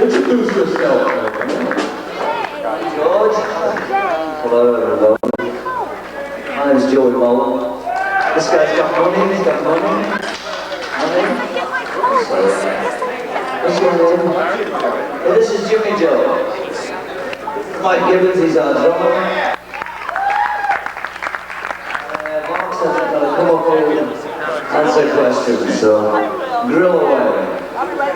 Introduce yourself. George. Hello, everyone. My name's Joey Molland. This guy's got money. He's got money. Money. What's your name? Well, this is Jimmy Joe. Mike Gibbins, he's our drummer. Mark's got to come up here and answer questions, so grill away.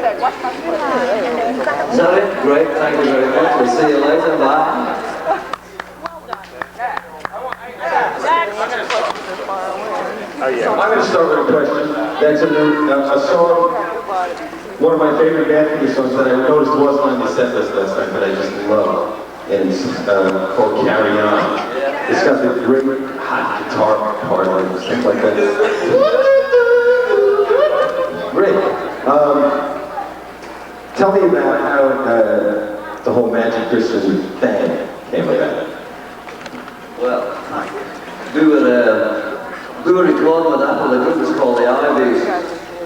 Is that it? Great, thank you very much. We'll see you later. Bye. I'm going to start with a question. That's a song, one of my favorite Badfinger songs that I noticed wasn't on the set list last night, but I just love. And it's called Carry On. It's got the great hot guitar part and stuff like that. Great. Tell me about how the whole Magic Christian thing came about. Well, we were recording with Apple. The group was called the Ivies.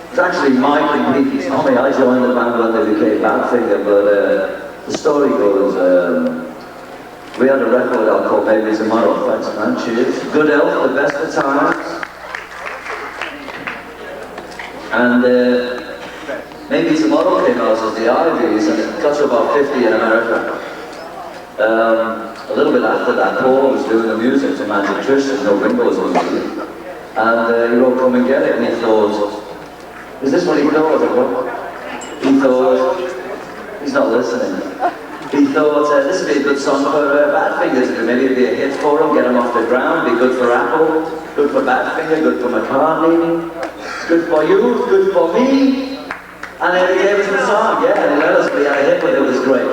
It's actually Mike and Petey's Tommy. I joined the band when they became Badfinger, but the story goes, we had a record out called Maybe Tomorrow. Thanks, man. Cheers. Good Elf, the best of times. And Maybe Tomorrow came out as the Ivies, and it got to about 50 in America. A little bit after that, Paul was doing the music to Magic Christian, no Ringo's on it. And he wrote Come and Get It, and he thought, is this what he thought? He thought, he's not listening. He thought, this would be a good song for Badfinger to do. Maybe it'd be a hit for him, get him off the ground, be good for Apple, good for Badfinger, good for McCartney, good for you, good for me. And then he gave us the song, yeah, and he let us be a hit, but it was great.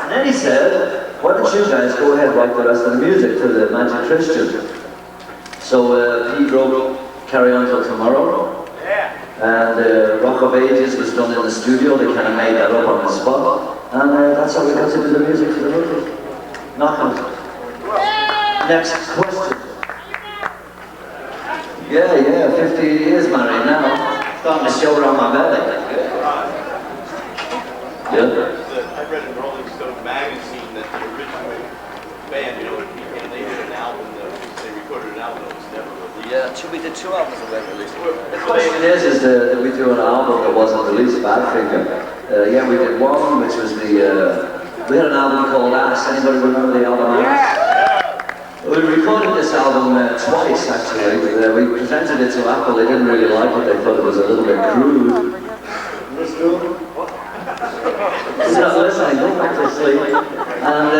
And then he said, why don't you guys go ahead and write the rest of the music for the Magic Christian? So he wrote Carry On Till Tomorrow. And Rock of Ages was done in the studio. They kind of made that up on the spot. And that's how we got to do the music for the movie. Knock on it. Next question. Yeah, 50 years married now. Starting to show around my belly. Yeah. I read in Rolling Stone magazine that the original band, you know, and they did an album, they recorded an album that was never released. Yeah, we did 2 albums that weren't released. The question is that we do an album that wasn't released, Badfinger. Yeah, we did one, which was we had an album called Ass. Anybody remember the album Ass? Yeah. We recorded this album twice, actually. We presented it to Apple. They didn't really like it. They thought it was a little bit crude. He's not listening, go back to sleep. And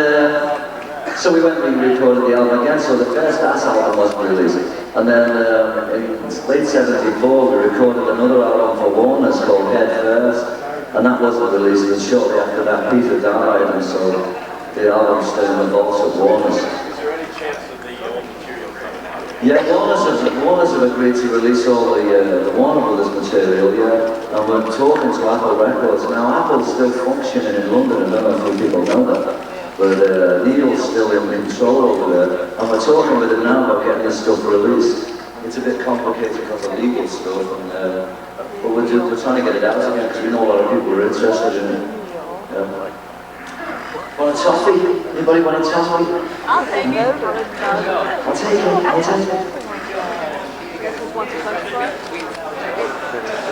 so we went and recorded the album again, so the first Ass album wasn't released. And then in late '74 we recorded another album for Warner's called Head First, and that wasn't released, and shortly after that Peter died, and so the album's still in the vaults of Warner's. Is there any chance of the old material coming out? Yeah, Warner's have agreed to release all the Warner Brothers material, yeah. And we're talking to Apple Records. Now, Apple's still functioning in London, I don't know if you people know that. But Neil's still in control over there. And we're talking with him now about getting this stuff released. It's a bit complicated because of legal stuff, and, but we're trying to get it out again because we know a lot of people are interested in it. Yeah. Want a toffee? Anybody want a toffee? I'll take it. I'll take it.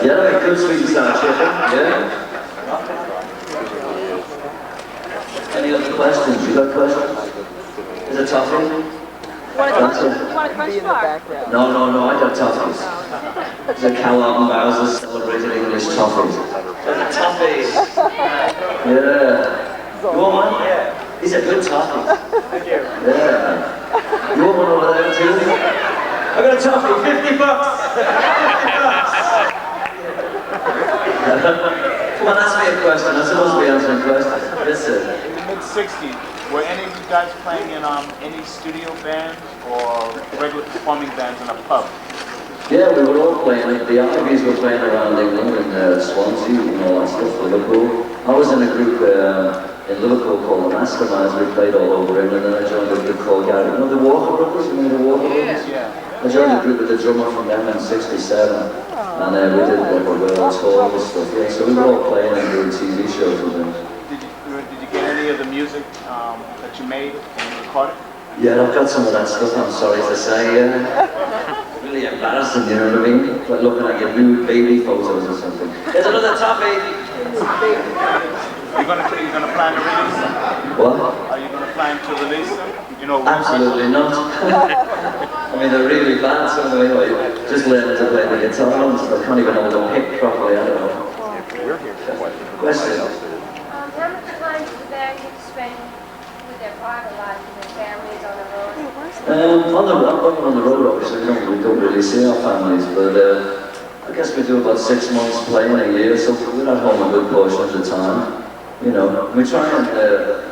Yeah, they're good sweet and sour chicken, yeah? Any other questions? You got questions? Is it toffee? You want a crunch bar? No, I got toffees. It's a Callum Bowser's celebrated English toffees. Toffees! Yeah. You want one? Yeah. These are good toffees. Thank you. Yeah. You want one over there too? I got a toffee, $50. $50. Come on, ask me a question. I'm supposed to be answering questions. Listen. In the mid-'60s, were any of you guys playing in any studio bands or regular performing bands in a pub? Yeah, we were all playing. The Ivies were playing around England in Swansea and all that stuff, Liverpool. I was in a group in Liverpool called the Masterminds. We played all over England, and I joined a group called Gary. You know the Walker Brothers? You know the Walker Brothers? Yeah. I joined a group with the drummer from them in '67, and we did like a world tour and stuff. Yeah, so we were all playing and doing TV shows with them. made and recorded? Yeah, I've got some of that stuff, I'm sorry to say. Really embarrassing, you know what I mean? Like looking at your nude baby photos or something. There's another topic! You're gonna plan to release them? What? Are you gonna plan to release them? You know, Absolutely not. I mean, they're really bad, so anyway, just learning to play the guitar and stuff. I can't even hold a pick properly, I don't know. We're here for questions. Question? How much time does the band get to spend with their private lives and their families on the road? On the road, obviously, we don't really see our families, but I guess we do about 6 months playing a year, so we're at home a good portion of the time. You know, we try and,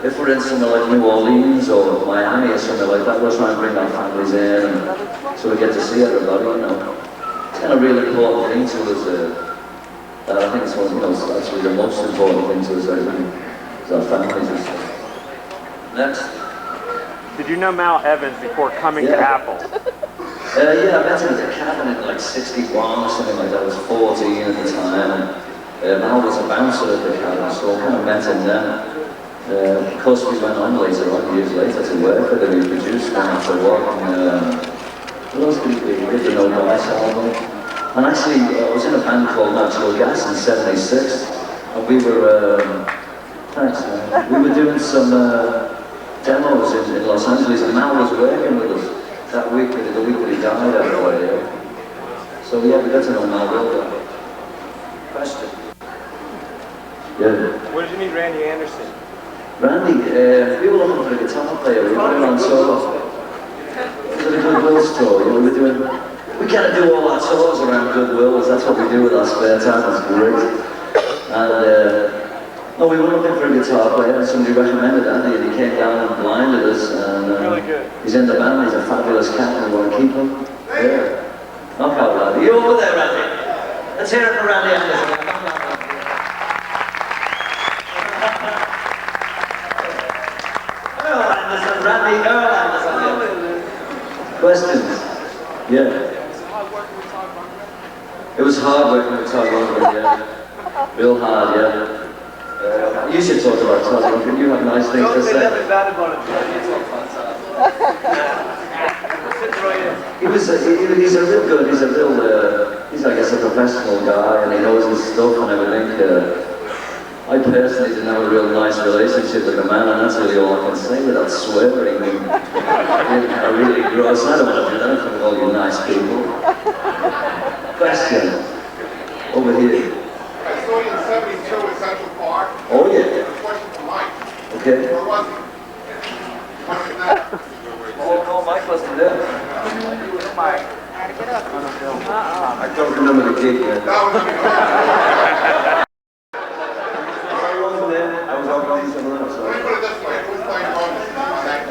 if we're in somewhere like New Orleans or Miami or somewhere like that, we'll try and bring our families in, and so we get to see everybody, you know. It's kind of a really important thing to us, I think it's one, you know, it's actually the most important thing to us, I think, is our families and stuff. Next. Did you know Mal Evans before coming to Apple? Yeah, I met him at the cabin in like 61 or something like that. I was 14 at the time. Mal was a bouncer at the cabin, so I kind of met him then. Of course, we went on later on, years later, to work with him. He produced one after one. What else did we do? We did the No Dice album. And actually, I was in a band called Natural Gas in '76, and we were, thanks man, we were doing some demos in Los Angeles, and Mal was working with us that week, the week that he died out there. So yeah, we got to know Mal well. Question? Yeah. Where did you meet Randy Anderson? Randy, we were looking for a guitar player, we were on tour. It was a Goodwill store, you know, we kind of do all our tours around Goodwill, that's what we do with our spare time, it's great. And no, we were looking for a guitar player, and somebody recommended Andy, and he came down and blinded us, and Really good. he's in the band, he's a fabulous cat, and we want to keep him. Yeah. Knock out, Randy. You over there, Randy? Let's hear it for Randy Anderson. Earl Anderson, Randy Earl Anderson. Questions? Yeah. It was hard working with Todd Rundgren, yeah. Real hard, yeah. You should talk about Todd Rundgren, you have nice things to say. Don't say nothing bad about him, you talk fantastic. He's a real good, he's I guess a professional guy, and he knows his stuff and everything. I personally didn't have a real nice relationship with the man, and that's really all I can say without swearing. I really gross, I don't want to do that from all you nice people. Question. Over here. I saw you in '72 at Central Park. Oh yeah. I have a question for Mike. Okay. Where was he? What was that? Oh, Mike wasn't there. Mike. I don't remember the gig yet. That was I wasn't there. I was organizing somewhere else. Let me put it this way. Who was playing drums?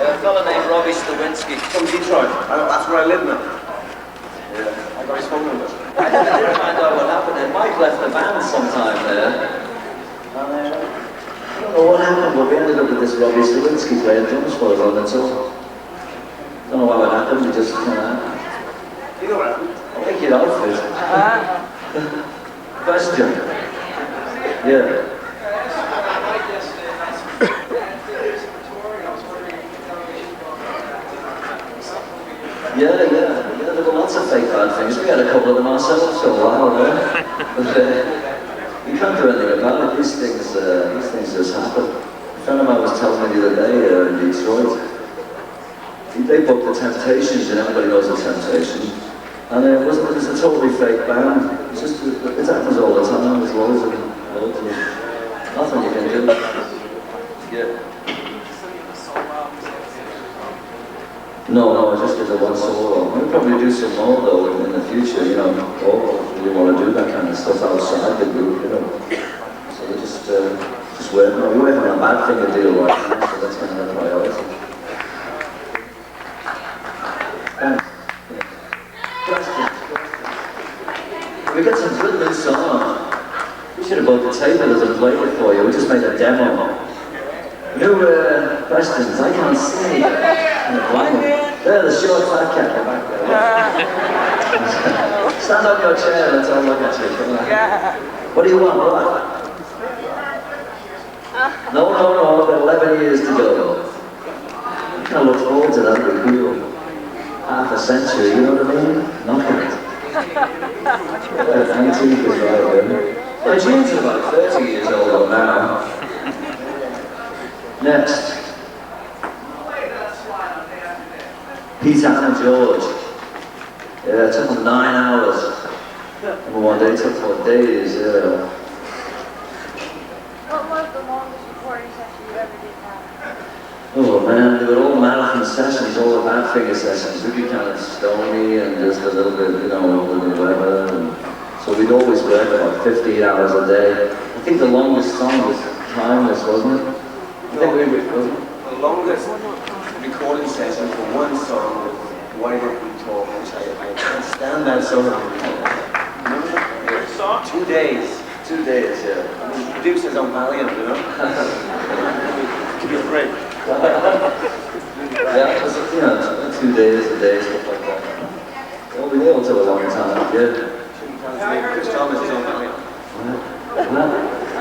A fellow named Robbie Stawinski from Detroit. That's where I live now. Yeah, I got his phone number. I didn't find out what happened. And Mike left the band sometime there. And I don't know what happened, but we ended up with this Robbie Stawinski playing drums for us on the tour. Don't know how it happened, we just kind of... You know what happened? I think your outfit. Question. Yeah. Yeah, there were lots of fake bad things. We had a couple of them ourselves for a while there. But you can't do anything about it. These things just happen. A friend of mine was telling me the other day in Detroit, they booked the Temptations, and everybody knows the Temptations. And it was a totally fake band. It's just, it happens all the time. There's loads of nothing you can do. Yeah. No, I just did the one solo. We'll probably do some more though in the future, you know. We want to do that kind of stuff outside the group, you know. So we're just working on a bad thing to deal right now, so that's kind of a priority. Thanks. Questions? We got some good new songs. We should have bought the table and played it for you. We just made a demo. New questions? I can't see. There, the short fat cat back there. Stand on your chair, let's all look at you. Come on. What do you want? What? No, I've got 11 years to go. of look forward to that repeal. Half a century, you know what I mean? Nothing. Yeah, antique is right there. My jeans are about 30 years old now. Next. Peter and George. Yeah, it took them 9 hours. Number one day took 4 days, yeah. What was the longest recording session you ever did have? Oh man, they were all marathon sessions, all about figure sessions. We'd be kind of stony and just a little bit, you know, under the weather. And so we'd always work about 15 hours a day. I think the longest song was Timeless, wasn't it? I think we were, wasn't it? The longest recording session for one song was Why Don't We Talk, which I can't stand that song. Remember that? Song? 2 days. 2 days, yeah. I mean, producers on Valiant, you know? Give me a break. Yeah, it was, you know, 2 days a day, stuff like that. Well, we all took a long time, yeah. Chris Thomas is on Valiant. Well, I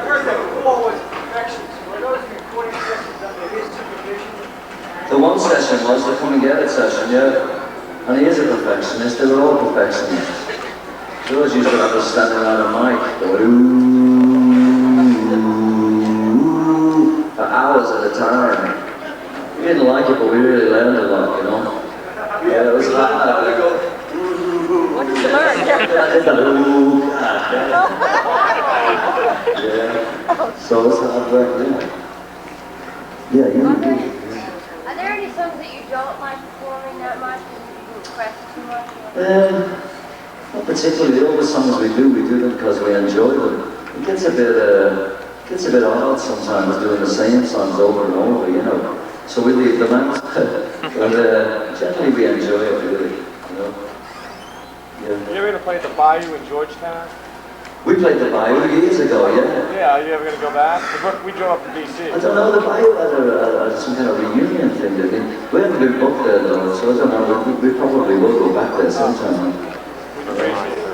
heard that Paul was perfections. Were those recording sessions under his supervision? the one session was the come and get it session, yeah. And he is a perfectionist, they were all perfectionists. They always used to have us standing around a mic, going, ooh, for hours at a time. We didn't like it, but we really learned a lot, you know. Yeah, it was hard. What did you learn? I did that, ooh, yeah. So it's hard work, yeah. Yeah, you. Are there any songs that you don't like performing that much because you request too much? Not particularly. All the songs we do them because we enjoy them. It gets a bit odd sometimes doing the same songs over and over, you know. So we leave them out. But generally we enjoy it, really, you know. Yeah. Are you ever going to play at the Bayou in Georgetown? We played the Bayou years ago, yeah. Yeah, are you ever going to go back? We drove up to D.C. I don't know, the Bayou had some kind of reunion thing, didn't it? We haven't been booked there though, so I don't know, we probably will go back there sometime.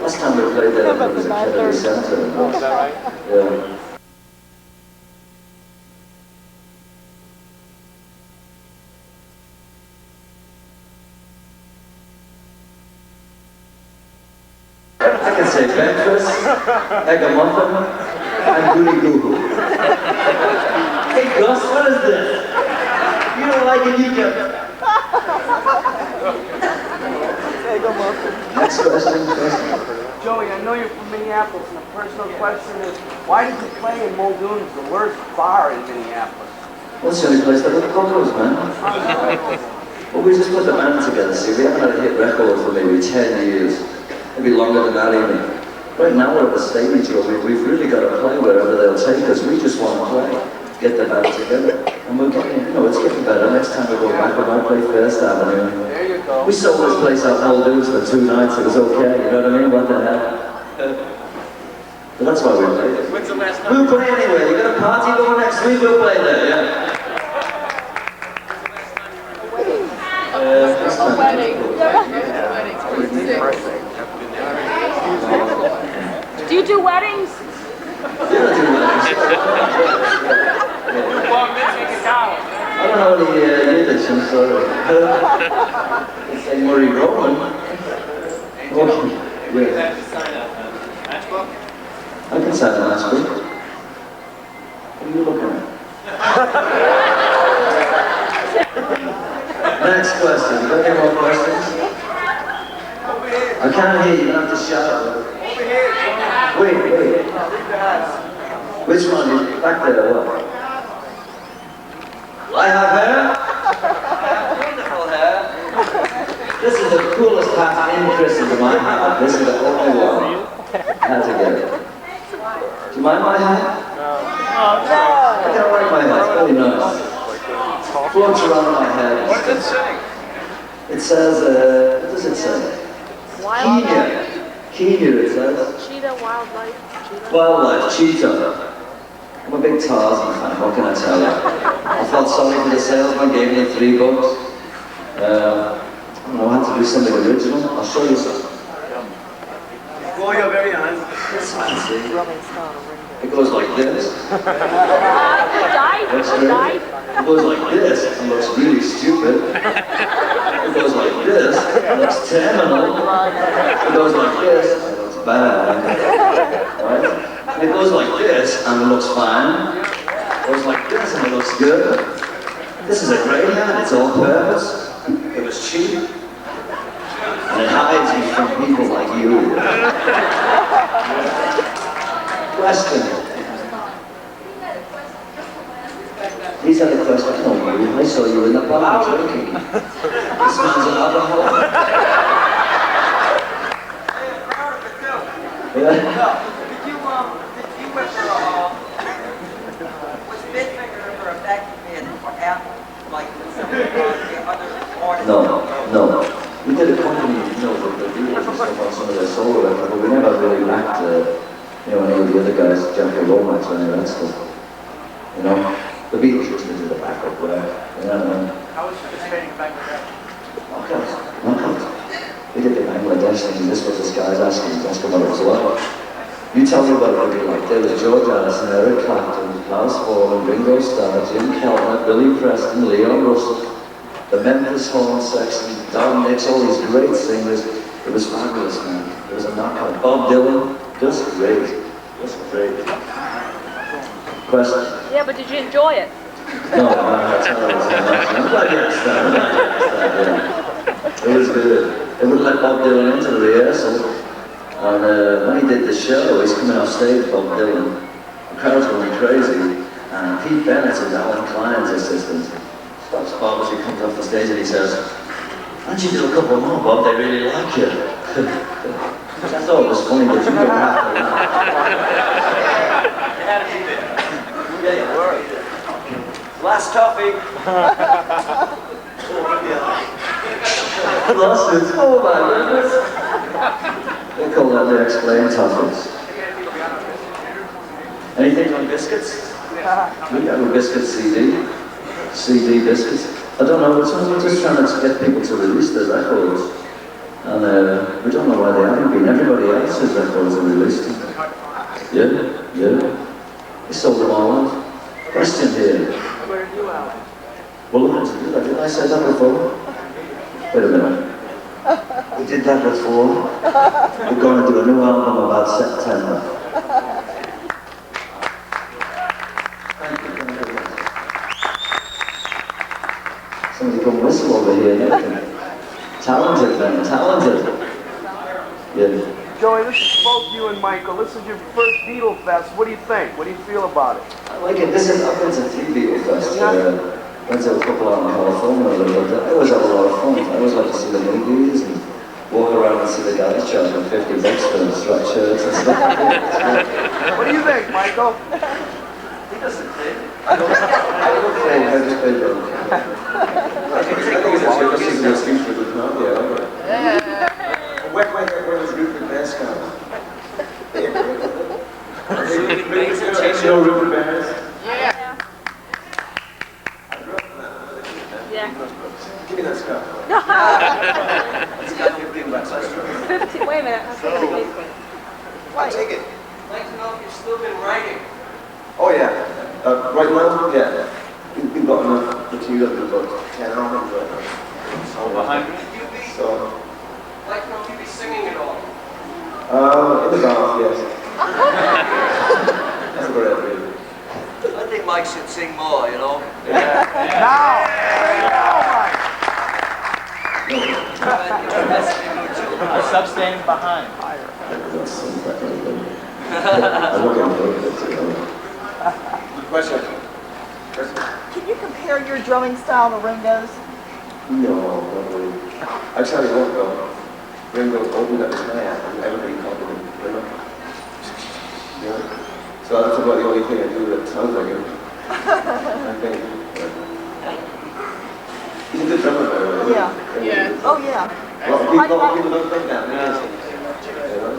Last time we played there, it was at Kennedy Center. Is that right? Yeah. I can say breakfast, egg and muffin, and goody goo goo. Hey Gus, what is this? You don't like it, you get it. Next question. Joey, I know you're from Minneapolis, and the personal question is, why did you play in Muldoon's, the worst bar in Minneapolis? What's the only place that would covers, man? Well, we just put the band together, see, we haven't had a hit record for maybe 10 years. Maybe longer than that even. Right now we're at the stage where we've really got to play wherever they'll take us. We just want to play, get the band together. And we're getting, you know, it's getting better. Next time we go back, we might play First Avenue. There you go. We sold this place out in Muldoon's for 2 nights, it was okay, you know what I mean? What the hell? But that's why we played it. When's the last time? We'll play anyway. You got a party going next week, we'll play there, yeah. Do you do weddings? Yeah, I do weddings. I don't know any Yiddish, I'm sorry. It's like Murray Rowan. Okay. Yeah. I can sign a matchbook. What are you looking at? Next question. You got any more questions? I can't hear you. You have to shout. Wait. Which one? Is back there or what? I have hair. Wonderful hair. This is the coolest hat in Christendom I have. This is the only one. How to get it. Do you mind my hat? No. I don't like my hat. It's really nice. Floats around my head. What does it say? It says, what does it say? Wildlife. Kenya, it says. Cheetah, wildlife. Cheetah. Wildlife, cheetah. I'm a big Tarzan fan, what can I tell you? I felt sorry for the salesman, gave me $3. I don't know how to do something original. I'll show you something. Before you're very honest. It's fancy. It goes like this. Die Looks great. It goes like this and looks really stupid. It goes like this and looks terminal. It goes like this and it looks bad. Right? And it goes like this and it looks fine. It goes like this and it looks good. This is a great hat, it's all purpose. It was cheap. And it hides me from people like you. Question. These are the questions. No, I saw you in the bar drinking. This man's an alcoholic. Yeah. Did you ever, was Bitfinger ever a backing band for Apple, like some of the other artists? No. We did accompany, the Beatles and stuff on some of their solo records, but we never really backed, any of the other guys, Jackie Romax or any of that stuff. The Beatles used to do the backup work, How was participating in Bangladesh? Knockout. We did the Bangladesh thing, this was this guy's asking what it was like. You tell me what it would be like. There was George Harrison, Eric Clapton, Klaus Foreman, Ringo Starr, Jim Keltner, Billy Preston, Leon Russell, the Memphis Horn Section, Don Nix, all these great singers. It was fabulous, man. It was a knockout. Bob Dylan, just great. Question? Yeah, but did you enjoy it? No, that's how it was. I'm glad you understand. It was good. They wouldn't let Bob Dylan into the rehearsal. And when he did the show, he's coming off stage, Bob Dylan. The crowd's going crazy. And Pete Bennett is Alan Klein's assistant. Stops Bob as he comes off the stage and he says, "Why don't you do a couple more, Bob? They really like you." I thought it was funny, but you don't have to laugh. You had to be there. Yeah, you were. Last topic. Lawsuits, oh my goodness. They call that the explain topics. Anything on biscuits? We have a biscuit CD. CD biscuits. I don't know, we're just trying to get people to release their records. And we don't know why they haven't been. Everybody else's records are released. Yeah. We sold them all out. Question here. Where are you out? Molland, did I say that before? Wait a minute. We did that before. We're going to do a new album about September. Somebody come whistle over here. Talented, man, talented. Yeah. Joey, this is both you and Michael. This is your first Beatlefest. What do you think? What do you feel about it? I like it. I've been to 3 Beatlefest. Went to a couple out in California. I always have a lot of fun. I always like to see the movies and walk around and see the guys charging $50 for striped shirts and stuff. What do you think, Michael? He doesn't think. I don't think. I just play broke. I think it's an excuse for the club. Yeah. Where was Rupert Bass come? Rupert Bass? Yeah. Give me that scarf. It's got $15. 50, wait a minute. I'll take it. I'll take it. I'd like to know if you've still been writing. Oh yeah. Right now, yeah. We've got enough material to about 10 albums right now. Over 100? So, I'd like to know if you'd be singing at all. in the bath, yes. That's about it, really. I think Mike should sing more, you know? Now! A substanding behind. Good question. Can you compare your drumming style to Ringo's? No, not really. I tell you what though, Ringo opened up his mouth and everybody copied him, you know? Yeah. So that's about the only thing I do that sounds like him. I think. He's a good drummer, by the way. Yeah. Oh, yeah. A lot of people don't think that, man. You know?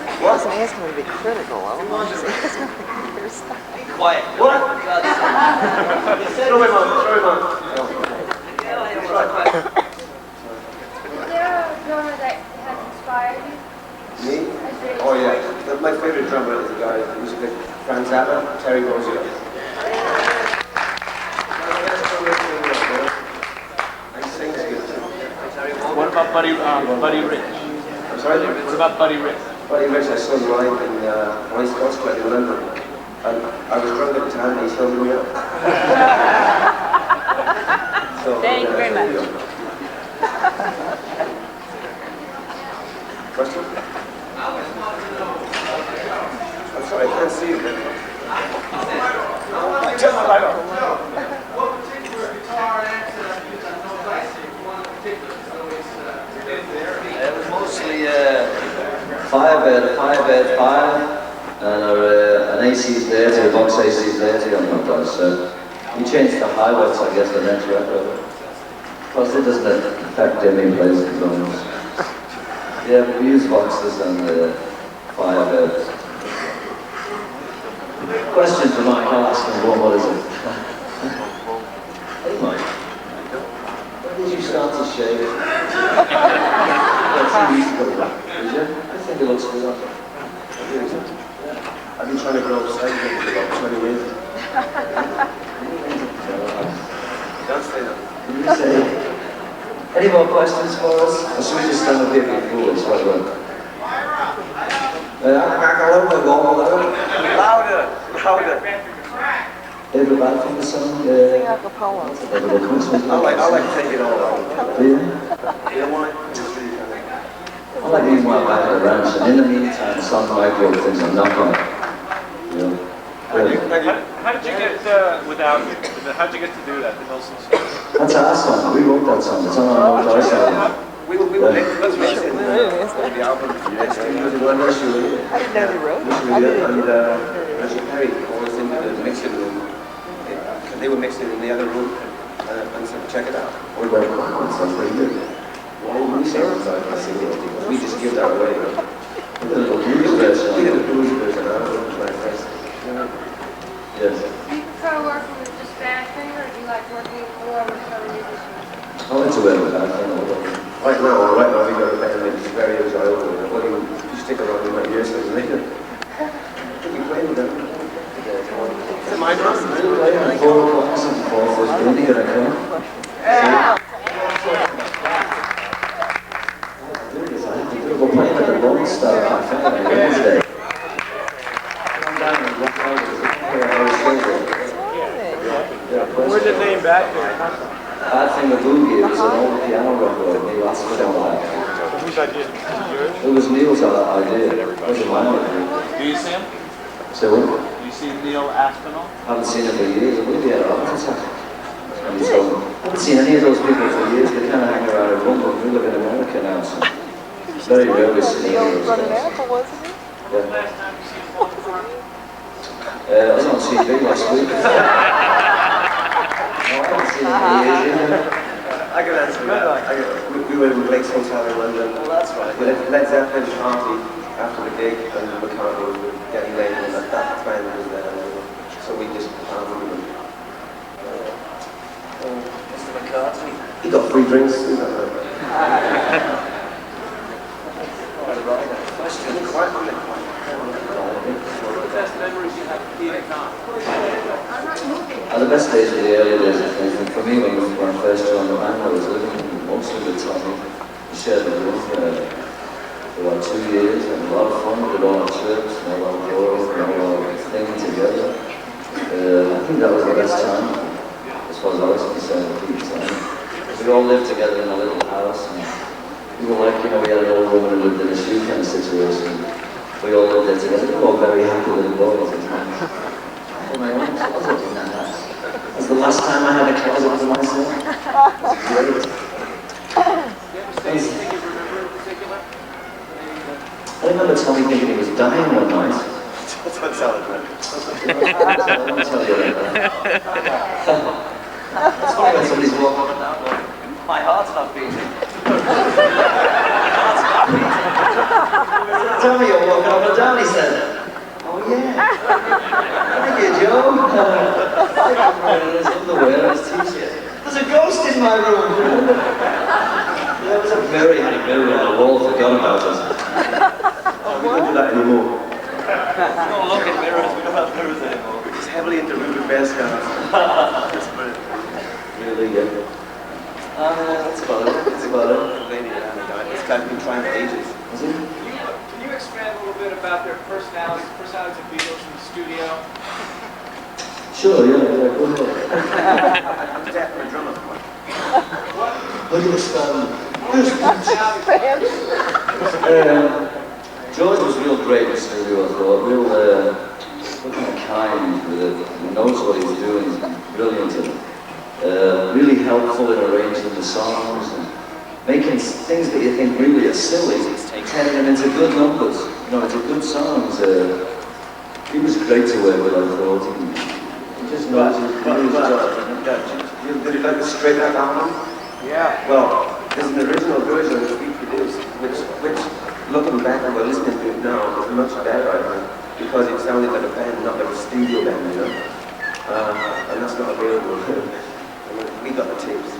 I wasn't asking him to be critical. I was just asking him to hear your stuff. Quiet. What? Throw him on. Is there a drummer that has inspired you? Me? Has there Oh yeah. My favorite drummer is a guy who's a bit Franz Zappa, Terry Rozier. And sings good too. What about Buddy Rich? I'm sorry? What about Buddy Rich? Buddy Rich, I saw him live in Ice Coast Club in London. And I was drunk at the time and he sobered me up. So, Thank you very much. Question? I'm sorry, I can't see you. Turn the light on. What particular guitar accent you use? I know that's one particular, so it's It was mostly 5-bed, and an AC-30, a box AC-30 on that place. So we changed to high watts, I guess, the next record. Plus it doesn't affect any place in drums. Yeah, but we use boxes and 5-beds. Question for Mike, I'll ask him, what is it? Hey Mike, when did you start to shave? Did you? I think it looks good. I've been trying to grow up sideways for about 20 years. Don't say that. Did you say? Any more questions for us? Or should we just stand up here and be foolish? What about? Louder, louder. Everybody from the song? Sing a cappella. I like to take it all out. Do you? You don't want it? I like using my back at the ranch, and in the meantime, some micro things I'm not going to. You know? How did you get how'd you get to do that, the Nilsson song? That's our song. We wrote that song. It's on our own voice album. We were that's what I said. The album. I didn't know they wrote it. I didn't. And Reggie Perry always into the mixing room. They were mixing in the other room and said, check it out. We went, oh, that sounds pretty good. Well, we just give that away. A little blues version. We did a blues version. I don't know my friends. Yes. Do you prefer working with just band thing, or do you like working more with other musicians? I like to wear the back. Right now, we got a band that is very enjoyable. What do you stick around in my ears and later? You play with them. It's my drum. We're playing 4 o'clock and 4:15 here I come. We're playing at the Lone Star Cafe on Wednesday. Come down and rock out with the Where's the name back there? Bad Thing of Boogie, it was an old piano record, Neil asked for that. Whose idea? Yours? It was Neil's idea. It wasn't mine. Do you see him? So what? Do you see Neil Aspinall? I haven't seen him for years. We'll be at a heart attack. And he's home. I haven't seen any of those people for years. They kind of hang around in London. We live in America now, so it's very rarely seen any of those Running guys. apple, wasn't he? Yeah. I was on TV last week. No, I haven't seen him for years either. I can answer that. We were in Blake's Hotel in London. Well, that's right. With a Led Zeppelin party after the gig, and McCartney was getting late, and that friend was there. So we just Mr. McCartney. He got free drinks. Question. Best memories you have of Peter Kahn? The best days were the early days, I think. And for me, when I first joined the band, I was living mostly with Tommy. We shared the room for about 2 years, and a lot of fun. We did all our trips, and all our tours, and all our things together. I think that was the best time, as far as I was concerned, at the time. We all lived together in a little house, and we were like, we had an old woman who lived in a shoe kind of situation. We all lived there together. We were all very happy little boys and times. I had my own closet in that house. That was the last time I had a closet to myself. Great. I remember Tommy thinking he was dying one night. That's what sounded right. I won't tell you that. It's funny when somebody's walking up and down going, my heart's not beating. Tell me you're walking up and down, he said. Oh yeah. Thank you, Joe. His underwear and his t-shirt. There's a ghost in my room. There was a very high mirror on the wall, forgot about it. We don't do that anymore. We don't look at mirrors, we don't have mirrors anymore. He's heavily into Ruben Bass guys. Really good. That's about it. That's about it. This guy's been trying for ages. Is he? Can you expand a little bit about their personalities of Beatles in the studio? Sure, yeah, go ahead. I'm deaf, I'm a drummer. How do you expand? George was real great in the studio, I thought. Real kind of kind with it. He knows what he's doing. He's brilliant in it. Really helpful in arranging the songs and making things that you think really are silly, turning them into good numbers. You know, into good songs. He was great to work with, I thought. He just knows his Did you like the Straight Out album? Yeah. Well, there's an original version which we produced, which looking back and we're listening to it now, is much better, I think, because it sounded like a band, not like a studio band, you know? And that's not available. We got the tapes.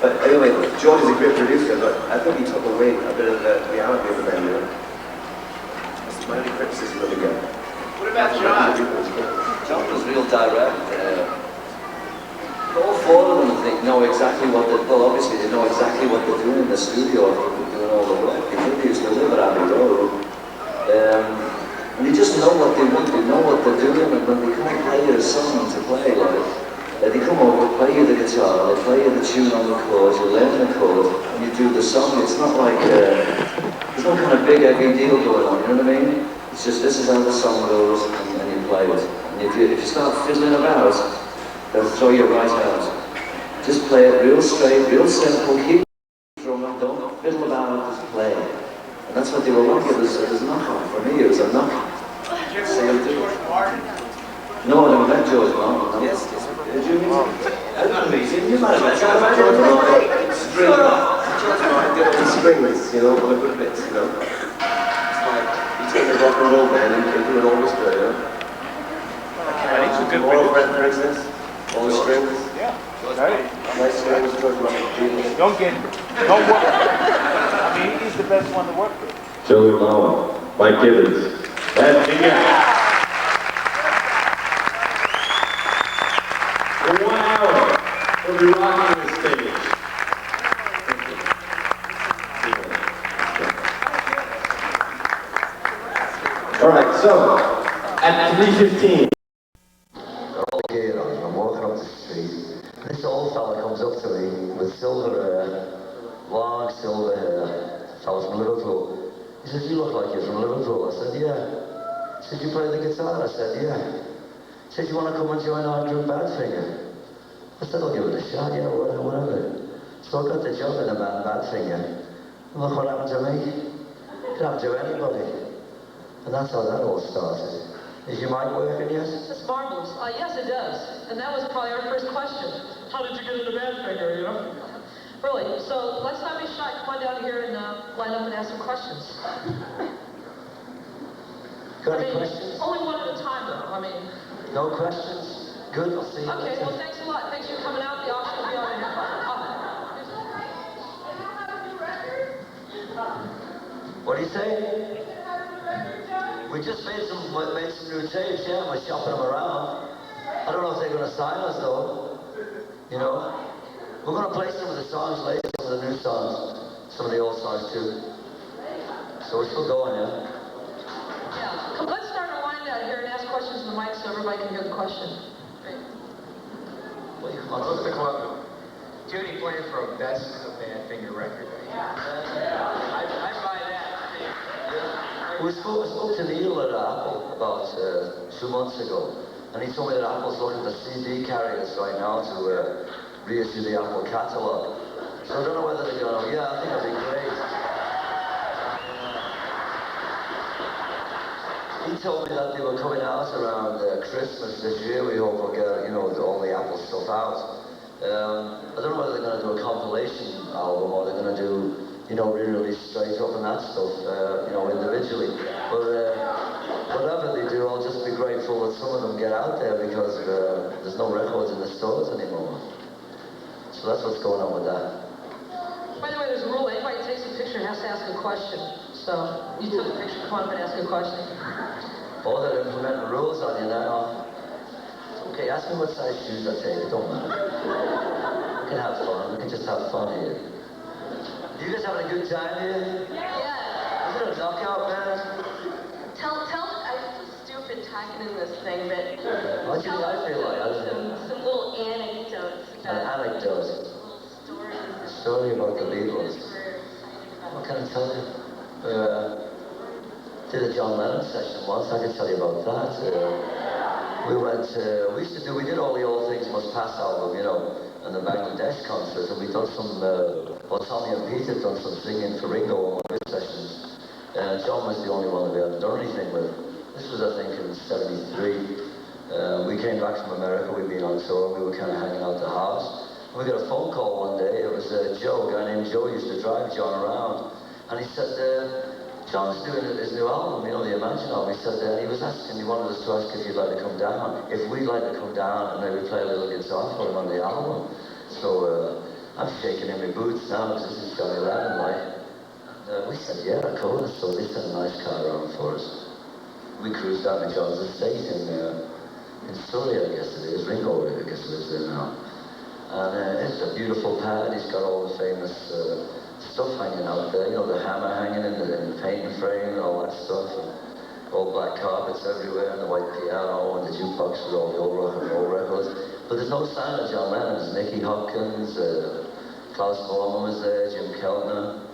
But anyway, George is a great producer, but I think he took away a bit of the reality of the band, you know? That's my only criticism of the guy. What about John? John was real direct. All four of them, I think, know exactly what they're, well, obviously they know exactly what they're doing in the studio after they're doing all the work. They used to live at Abbey Road. And they just know what they want, they know what they're doing, and when they come and play you a song to play, like, they come over, play you the guitar, they play you the tune on the chords, you learn the chord, and you do the song. It's not like, there's no kind of big heavy deal going on, you know what I mean? It's just, this is how the song goes, and you play it. And if you start fiddling about, they'll throw you right out. Just play it real straight, real simple, keep from it, don't fiddle about, just play. And that's what they were like. It was a knock-on. For me, it was a knock-on. Did you ever work with George Martin? No, I never met George Martin. No. Yes. Did you meet him? I didn't meet him. You might have met George Martin. George Martin did all the strings, you know, all the good bits, you know. It's like, you take a rock and roll band and do an orchestra, you know. And he's a good Moral producer. for instance, all the strings. Yeah. Right. Nice strings, George Martin. Don't work. I mean, he's the best one to work with. Joey Molland, Mike Gibbins. That's the guy. For 1 hour, we'll be rocking the stage. All right, so at 3:15. I'm walking up the street. This old fella comes up to me with silver hair, long silver hair. I was from Liverpool. He says, "You look like you're from Liverpool." I said, "Yeah." He said, "You play the guitar?" I said, "Yeah." He said, "You want to come and join our group Badfinger?" I said, "I'll give it a shot, yeah, whatever." So I got the job in the band Badfinger. And look what happened to me. It happened to anybody. And that's how that all started. Is your mic working yet? It's marvelous. Yes, it does. And that was probably our first question. How did you get into Badfinger, you know? Really. So let's not be shy. Come on down here and line up and ask some questions. Got any questions? Only one at a time, though. I mean... No questions? Good, I'll see you Okay, later. well, thanks a lot. Thanks for coming out. The auction will be on in here. What do you say? We just made some new tapes, yeah, we're shopping them around. I don't know if they're going to sign us, though. You know? We're going to play some of the songs later, some of the new songs, some of the old songs, too. So we're still going, yeah? Yeah. Come, let's start a line down here and ask questions in the mic so everybody can hear the question. Great. Well, you come on. What's the club? Do you have any plan for a best of Badfinger record? I buy that. We spoke to Neil at Apple about 2 months ago, and he told me that Apple's looking for CD carriers right now to reissue the Apple catalog. So I don't know whether they're going to, yeah, I think that'd be great. He told me that they were coming out around Christmas this year. We hope we'll get, you know, all the Apple stuff out. I don't know whether they're going to do a compilation album or they're going to do, you know, re-release straight up and that stuff, you know, individually. But whatever they do, I'll just be grateful that some of them get out there because there's no records in the stores anymore. So that's what's going on with that. By the way, there's a rule. Anybody who takes a picture has to ask a question. So you took a picture, come on up and ask a question. Oh, they're implementing rules on you now. It's okay, ask me what size shoes I take, it don't matter. We can have fun, we can just have fun here. You guys having a good time here? Yeah. Is it a knockout band? I feel stupid talking in this thing, but What do you I feel like? some little anecdotes. An anecdote. Little stories. A story about the Beatles. What can I tell you? Did a John Lennon session once, I can tell you about that. We did all the All Things Must Pass album, you know, and the Bangladesh concert, and we done some, Tommy and Pete had done some singing for Ringo on one of his sessions. John was the only one that we hadn't done anything with. This was, I think, in '73. We came back from America, we'd been on tour, we were kind of hanging out the house. And we got a phone call one day, it was Joe, a guy named Joe used to drive John around. And he said, John's doing his new album, you know, the Imagine album. He said, he was asking, he wanted us to ask if you'd like to come down. If we'd like to come down and maybe play a little guitar for him on the album. So I'm shaking in my boots now, because this is Johnny Lennon, like. We said, yeah, of course. So they sent a nice car around for us. We cruised down to John's estate in Surrey, I guess it is. Ringo, I guess, lives there now. And it's a beautiful pad. He's got all the famous stuff hanging out there. You know, the hammer hanging in the painting frame and all that stuff. And all black carpets everywhere, and the white piano, and the jukebox with all the old rock and roll records. But there's no sign of John Lennon. There's Nicky Hopkins, Klaus Norman was there, Jim Keltner,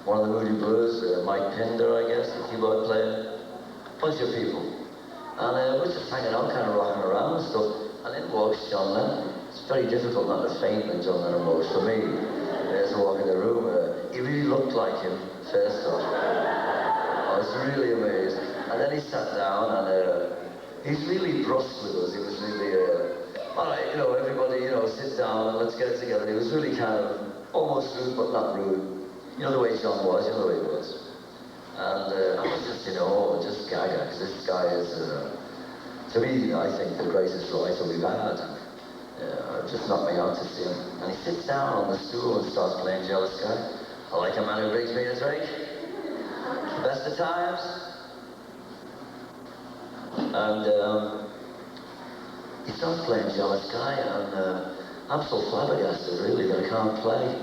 one of the Moody Blues, Mike Pinder, I guess, the keyboard player. Bunch of people. And we're just hanging out, kind of rocking around and stuff. And in walks John Lennon. It's very difficult not to faint when John Lennon walks. For me, as I walk in the room, he really looked like him, first off. I was really amazed. And then he sat down, and he's really brusque with us. He was really, all right, you know, everybody, you know, sit down and let's get it together. He was really kind of almost rude, but not rude. You know the way John was, you know the way he was. And I was just, you know, just gaga, because this guy is, to me, I think, the greatest writer we've had. Just knocked me out to see him. And he sits down on the stool and starts playing Jealous Guy. I like a man who brings me a drink. The best of times. And he starts playing Jealous Guy, and I'm so flabbergasted, really, that I can't play.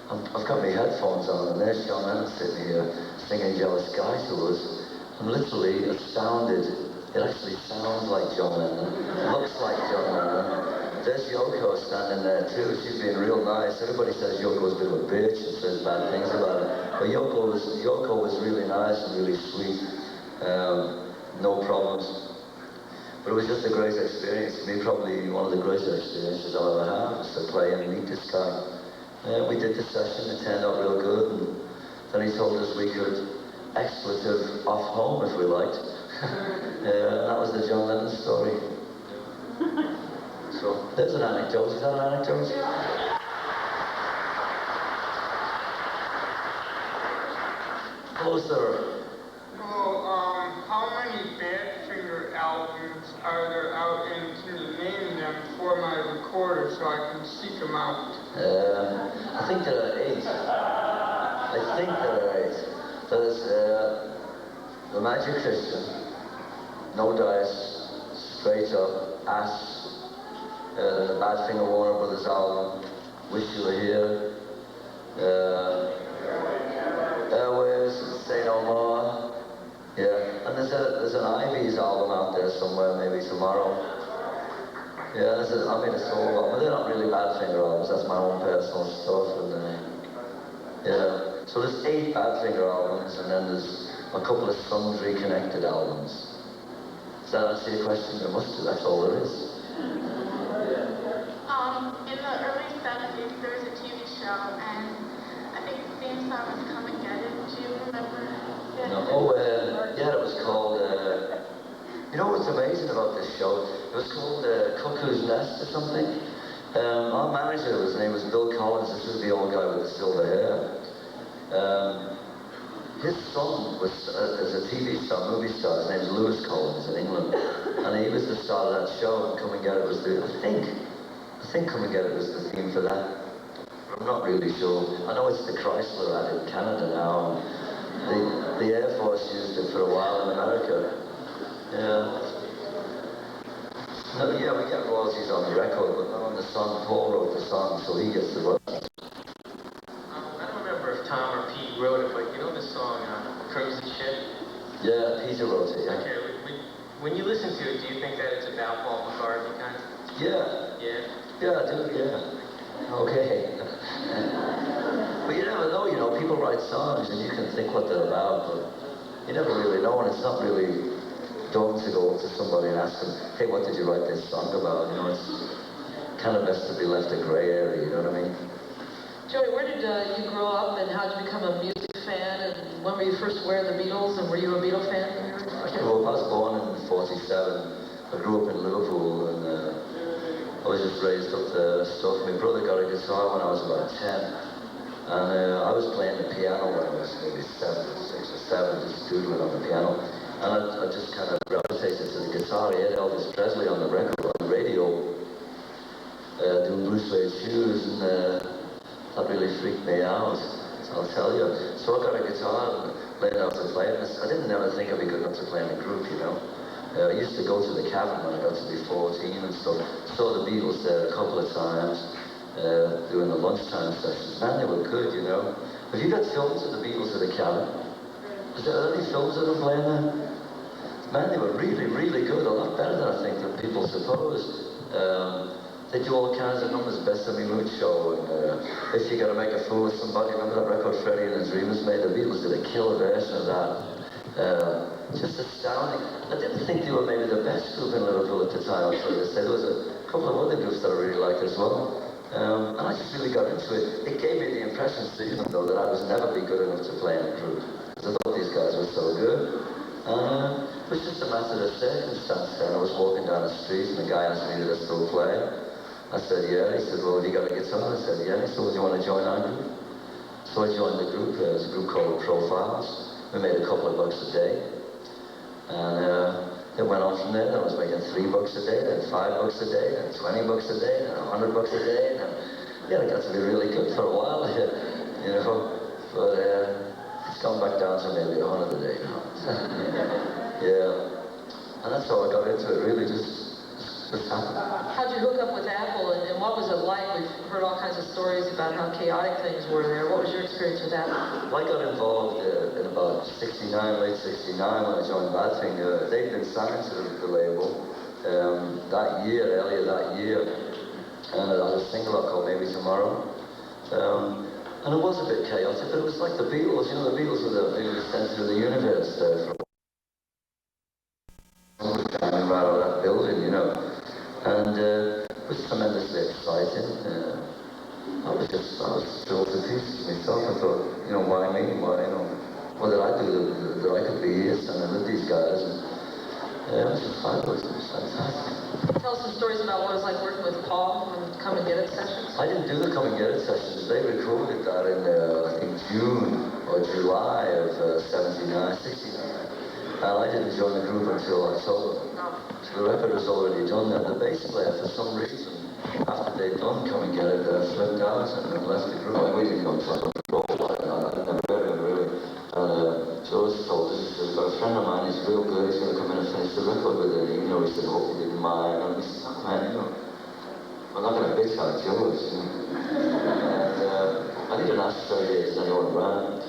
I've got my headphones on, and there's John Lennon sitting here singing Jealous Guy to us. I'm literally astounded. It actually sounds like John Lennon, looks like John Lennon. There's Yoko standing there too. She's being real nice. Everybody says Yoko's a bit of a bitch and says bad things about her. But Yoko was really nice and really sweet. No problems. But it was just a great experience. For me, probably one of the greatest experiences I'll ever have, is to play and meet this guy. We did the session, it turned out real good, and then he told us we could expletive off home if we liked. And that was the John Lennon story. So, there's an anecdote. Is that an anecdote? Hello, sir. Hello, how many Badfinger albums are there out, and can you name them for my recorder so I can seek them out? I think there are 8. I think there are 8. There's The Magic Christian, No Dice, Straight Up, Ass, the Badfinger Warner Brothers album, Wish You Were Here, Airwaves, Say No More. Yeah, and there's an Ivy's album out there somewhere, maybe tomorrow. Yeah, I made a solo album, but they're not really Badfinger albums, that's my own personal stuff. And yeah, so there's 8 Badfinger albums, and then there's a couple of Sundry connected albums. Does that answer your question? There must be, that's all there is. In the early 70s, there was a TV show, and I think the theme song was Come and Get It. Do you remember it? No, yeah, it was called, you know what's amazing about this show? It was called Cuckoo's Nest or something. Our manager, his name was Bill Collins. This was the old guy with the silver hair. His son was a TV star, movie star. His name's Lewis Collins in England. And he was the star of that show. Come and Get It was I think Come and Get It was the theme for that. I'm not really sure. I know it's the Chrysler ad in Canada now. The Air Force used it for a while in America. Yeah. No, yeah, we get royalties on the record, but not on the song. Paul wrote the song, so he gets the royalties. I don't remember if Tom or Pete wrote it, but you know the song, Crimson Ship? Yeah, Peter wrote it, yeah. Okay, when you listen to it, do you think that it's about Paul McCartney, kind of? Yeah. Yeah? Yeah, I do, yeah. Okay. But you never know, you know, people write songs and you can think what they're about, but you never really know, and it's not really dumb to go up to somebody and ask them, hey, what did you write this song about? You know, it's kind of best to be left a gray area, you know what I mean? Joey, where did you grow up, and how did you become a music fan, and when were you first wearing the Beatles, and were you a Beatle fan? I grew up, I was born in 47. I grew up in Liverpool, and I was just raised up to stuff. My brother got a guitar when I was about 10. And I was playing the piano when I was maybe 6 or 7, just doodling on the piano. And I just kind of gravitated to the guitar. He had Elvis Presley on the record, on the radio, doing Blue Suede Shoes, and that really freaked me out, I'll tell you. So I got a guitar and learned how to play it. I didn't ever think I'd be good enough to play in a group, you know. I used to go to the cabin when I got to be 14 and stuff. Saw the Beatles there a couple of times. Doing the lunchtime sessions. Man, they were good, you know. Have you got films of the Beatles at the cabin? Is there any films of them playing there? Man, they were really, really good. A lot better than I think than people suppose. They do all kinds of numbers, Best of Me Mood Show, and If You Gotta Make a Fool of Somebody. Remember that record Freddie and the Dreamers made? The Beatles did a killer version of that. Just astounding. I didn't think they were maybe the best group in Liverpool at the time, so they said there was a couple of other groups that I really liked as well. And I just really got into it. It gave me the impression, seeing them though, that I was never be good enough to play in a group. Because I thought these guys were so good. It was just a matter of circumstance then. I was walking down the street and the guy asked me, did I still play? I said, yeah. He said, well, have you got a guitar? I said, yeah. He said, well, do you want to join our group? So I joined the group. It was a group called Profiles. We made a couple of bucks a day. And it went on from there. Then I was making $3 a day, then $5 a day, then $20 a day, then $100 a day, and yeah, it got to be really good for a while, you know. But it's gone back down to maybe $100 a day now. Yeah, and that's how I got into it. Really, just happened. How'd you hook up with Apple, and what was it like? We've heard all kinds of stories about how chaotic things were there. What was your experience with Apple? Well, I got involved in about 69, late 69 when I joined Badfinger. They'd been signed to the label that year, Elliot, that year. And I had a single out called Maybe Tomorrow. And it was a bit chaotic, but it was like the Beatles. You know, the Beatles were the center of the universe for right out of that building, you know. And it was tremendously exciting. I was thrilled to pieces myself. I thought, you know, why me? Why, you know, what did I do that I could be here standing with these guys? And it was just fabulous. It was fantastic. Tell us some stories about what it was like working with Paul on Come and Get It sessions. I didn't do the Come and Get It sessions. They recorded that in, I think, June or July of 69, 69. And I didn't join the group until October. So the record was already done then. The bass player, for some reason, after they'd done Come and Get It, flipped out and left the group. We didn't go to roll. I never heard of him really. And George told us, he said, we've got a friend of mine, he's real good, he's going to come in and finish the record with it. You know, he said, hope you didn't mind. And he said, oh man, you know, I'm not going to bitch like George, you know. And I didn't ask for it, because I know him around.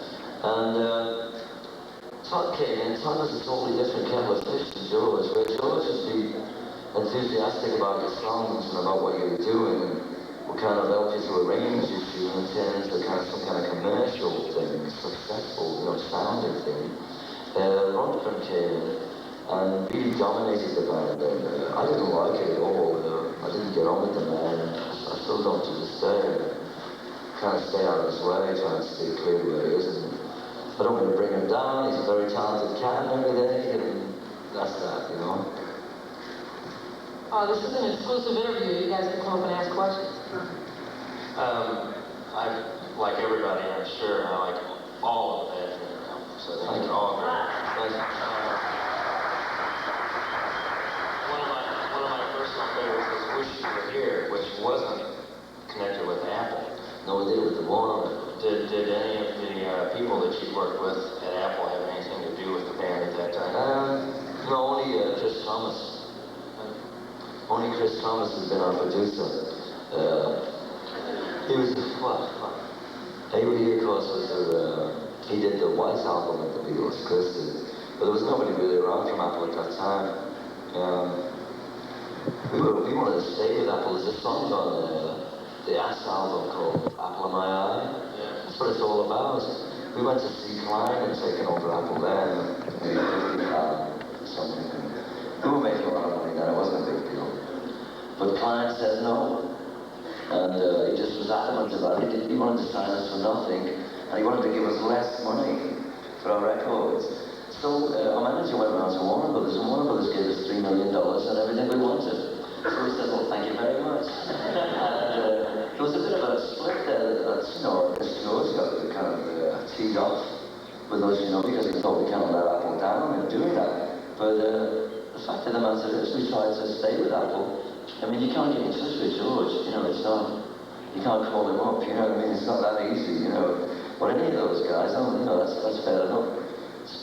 And Todd came in. Todd was a totally different kettle of fish than George, where George would be enthusiastic about your songs and about what you were doing and would kind of help you to arrange your tune and turn into kind of some kind of commercial thing, successful, you know, sounding thing. Ronford came in and really dominated the band, and I didn't like it at all. I didn't get on with the man. I still don't to this day. Kind of stay out of his way, trying to stay clear where he is. I don't want to bring him down, he's a very talented cat and everything, and that's that, you know. This is an exclusive interview. You guys can come up and ask questions. Like everybody, I'm sure, I like all of the Badfinger albums, so I think all of them. One of my personal favorites was Wish You Were Here, which wasn't connected with Apple. No, we did it with the Warner. Did any of the people that you worked with at Apple have anything to do with the band at that time? No, only Chris Thomas. Only Chris Thomas has been our producer. He was, he of course was he did the White Album with the Beatles, Chris did. But there was nobody really around from Apple at that time. We wanted to stay with Apple. There's a song on the Ass album called Apple in My Eye. That's what it's all about. We went to see Klein and taken over Apple then, maybe 50 something. We were making a lot of money then, it wasn't a big deal. But Klein said no. And he just was adamant about it. He wanted to sign us for nothing, and he wanted to give us less money for our records. So our manager went around to Warner Brothers, and Warner Brothers gave us $3 million and everything we wanted. So we said, well, thank you very much. And there was a bit of a split there that, George got kind of teed off with us, because we thought we can't let Apple down in doing that. But the fact of the matter is, we tried to stay with Apple. I mean, you can't get in touch with George, it's not, you can't call him up, it's not that easy, But any of those guys, that's fair enough.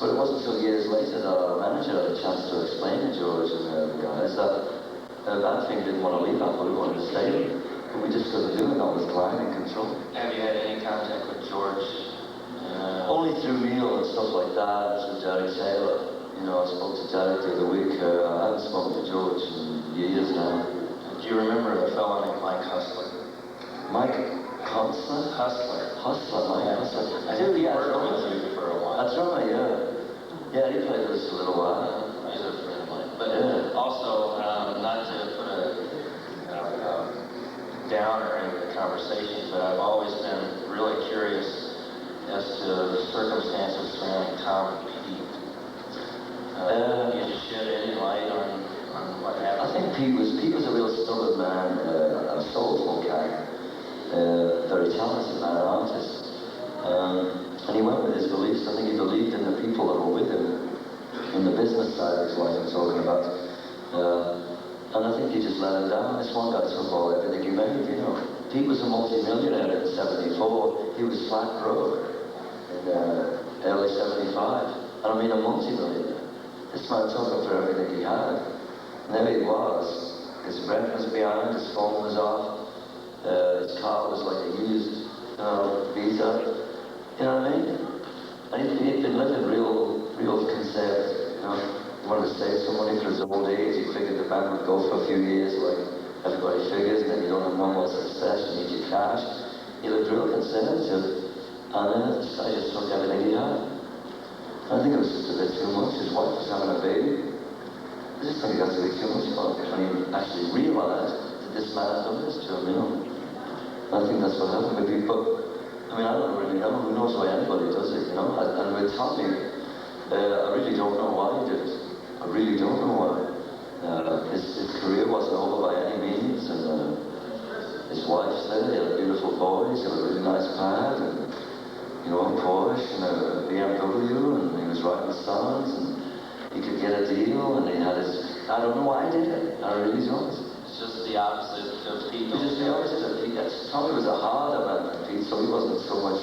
But it wasn't until years later that our manager had a chance to explain to George and the guys that that thing didn't want to leave Apple, we wanted to stay, but we just couldn't do it, that was Klein in control. Have you had any contact with George? Only through Neil and stuff like that, through Derek Taylor. I spoke to Derek the other week, I haven't spoken to George in years now. Do you remember a fellow named Mike Hustler? Mike Hustler? Hustler, Mike Hustler. I do, yeah. Worked with you for a while. That's right, yeah. Yeah, he played with us a little while. He's a friend of mine. But also, not to put a downer in the conversation, but I've always been really curious as to the circumstances surrounding Tom and Pete. Can you shed any light on what happened? I think Pete was a real stubborn man, a soulful guy, very talented man, an artist. And he went with his beliefs. I think he believed in the people that were with him, in the business side is what I'm talking about. And I think he just let him down. This one guy took all everything he made, Pete was a multi-millionaire in 74. He was flat broke in early 75. And I mean a multi-millionaire. This man took up for everything he had. And there he was. His rent was behind, his phone was off, his car was like a used, Visa. You know what I mean? And he'd been living real conservative, He wanted to save some money for his old age. He figured the band would go for a few years, like everybody figures, and then you don't have normal success, you need your cash. He lived real conservative, and then this guy just took everything he had. I think it was just a bit too much. His wife was having a baby. I just think it got to be too much for him when he actually realized that this man had done this to him, I think that's what happened with people. I mean, I don't really know. Who knows why anybody does it, And with Tommy, I really don't know why he did it. I really don't know why. His career wasn't over by any means, and his wife's there. He had beautiful boys. He had a really nice pad, and a Porsche and a BMW, and he was writing songs, and he could get a deal, and he had his. I don't know why he did it. I really don't. It's just the opposite of Pete. Just the opposite of Pete. Tommy was a harder man than Pete, so he wasn't so much,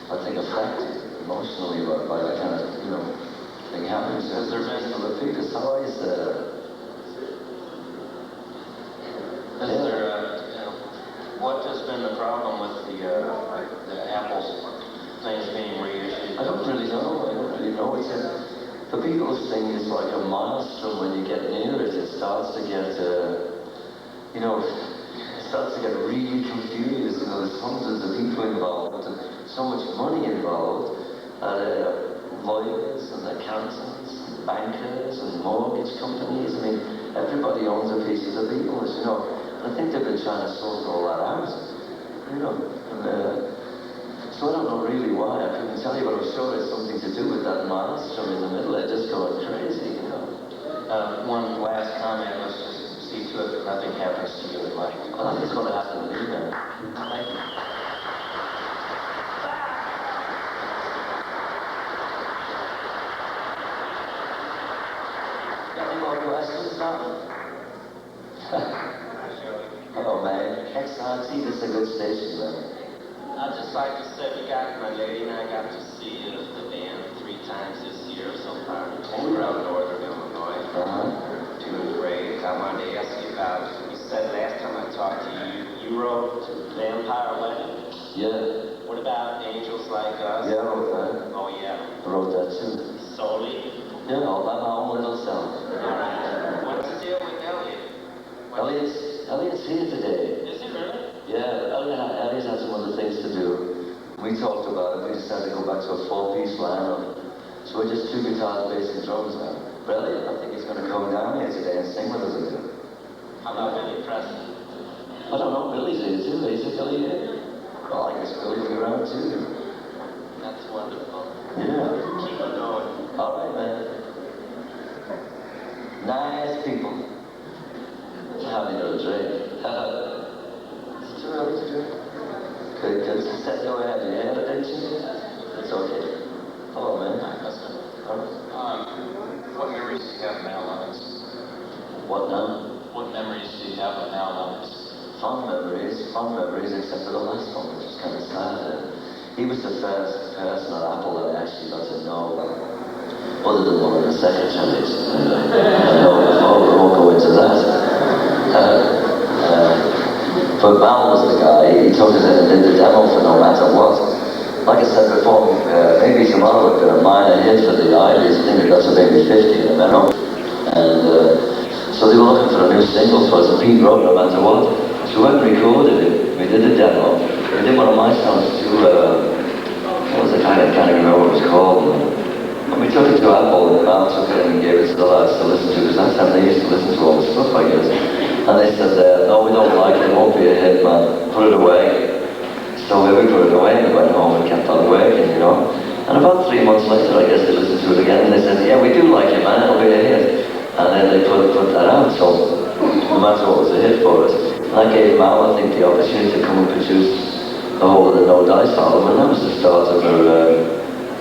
I think, affected emotionally by that kind of, thing happening. So there's another Pete. His toys. What has been the problem with the Apple things being reissued? I don't really know. It's the Beatles thing is like a milestone. When you get near it, it starts to get, it starts to get really confused. There's hundreds of people involved and so much money involved. Lawyers and accountants, and bankers and mortgage companies. I mean, everybody owns a piece of the Beatles, And I think they've been trying to sort all that out, So I don't know really why. I couldn't tell you, but I'm sure it's something to do with that maelstrom in the middle. They're just going crazy, One last comment. Let's just see to it that nothing happens to you in life. I think it's going to happen to me now. Thank you. Any more questions now? Oh man, XRT is a good station, man. I'd just like to say, my lady and I got to see the band 3 times this year so far. We're out in northern Illinois. Doing great. I wanted to ask you about, you said last time I talked to you, you wrote Vampire Wedding? Yeah. What about Angels Like Us? Yeah, I wrote that. Oh, yeah. I wrote that too. Solely? Yeah, all by my own little self. Alright. What's the deal with Elliot? Elliot's here today. Is he really? Yeah, Elliot had some other things to do. We talked about it. We decided to go back to a four-piece lineup. So we're just two guitars, bass, and drums now. But Elliot, I think he's going to come down here today and sing with us again. How about Billy Preston? I don't know, Billy's here too. Is it Billy here? Well, I guess Billy will be around too. That's wonderful. Yeah. Keep it going. All right, man. Nice people. Having a drink. It's too early to drink. Could set your head. You had a date? It's okay. Hello, man. What memories do you have of Mal Levins? What now? What memories do you have of Mal Levins? Fond memories, except for the last one, which is kind of sad. He was the first person at Apple that I actually got to know, other than one of the secretaries. I won't go into that. But Mal was the guy. He took us in and did the demo for No Matter What. Like I said before, maybe tomorrow would have been a minor hit for the Ivies. I think it got to maybe 50 in a minute. And so they were looking for a new single for us, and Pete wrote No Matter What. So we went and recorded it. We did the demo. We did one of my songs too. What was it? I can't even remember what it was called. And we took it to Apple, and Mal took it and gave it to the lads to listen to, because that time they used to listen to all the stuff, I guess. And they said, no, we don't like it. It won't be a hit, man. Put it away. So we put it away, and we went home and kept on working, you know. And about 3 months later, I guess they listened to it again, and they said, yeah, we do like it, man. It'll be a hit. And then they put that out. So no matter what was a hit for us. And that gave Mal, I think, the opportunity to come and produce the whole of the No Dice album, and that was the start of a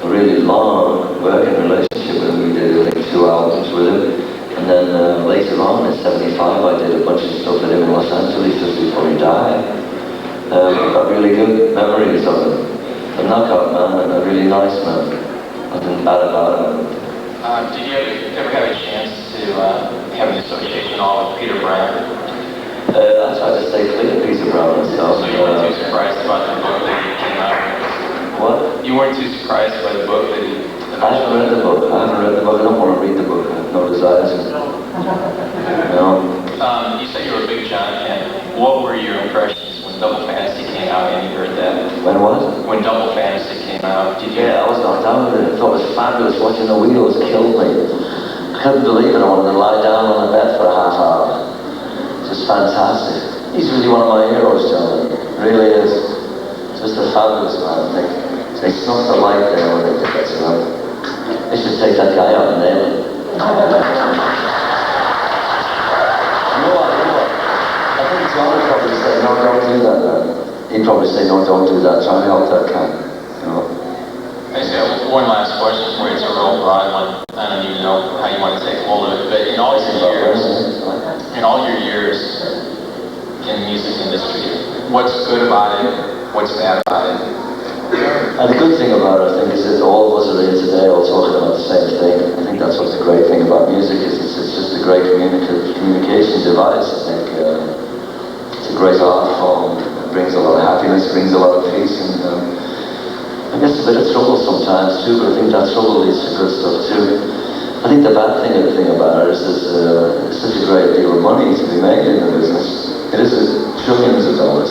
really long working relationship with him. We did, I think, 2 albums with him. And then later on, in '75, I did a bunch of stuff with him in Los Angeles just before he died. Got really good memories of him. A knockout man and a really nice man. Nothing bad about him. Did you ever have a chance to have an association at all with Peter Brown? I tried to stay clear of Peter Brown myself. So you weren't too surprised about the book that he came out with? What? You weren't too surprised by the book that he... I haven't read the book. I don't want to read the book. I have no desire to. No. You said you were a big John fan. What were your impressions when Double Fantasy came out and you heard that? When what? When Double Fantasy came out, did you... Yeah, I was knocked out with it. I thought it was fabulous. Watching the wheels killed me. I couldn't believe it. I wanted to lie down on the bed for a half hour. Just fantastic. He's really one of my heroes, John. He really is. Just a fabulous man, I think. They snuck the light there when they did that, you know. They should take that guy out and nail him. You know what? I think John would probably say, no, don't do that, man. He'd probably say, no, don't do that. Try and help that guy. You know. I just got one last question for you. It's a real broad one. I don't even know how you want to take hold of it, but in all your years in the music industry, what's good about it? What's bad about it? And the good thing about it, I think, is that all of us are here today all talking about the same thing. I think that's what's the great thing about music, is it's just a great communication device. I think it's a great art form. It brings a lot of happiness, brings a lot of peace, and I guess a bit of trouble sometimes too, but I think that trouble leads to good stuff too. I think the bad thing about it is there's such a great deal of money to be made in the business. It is trillions of dollars.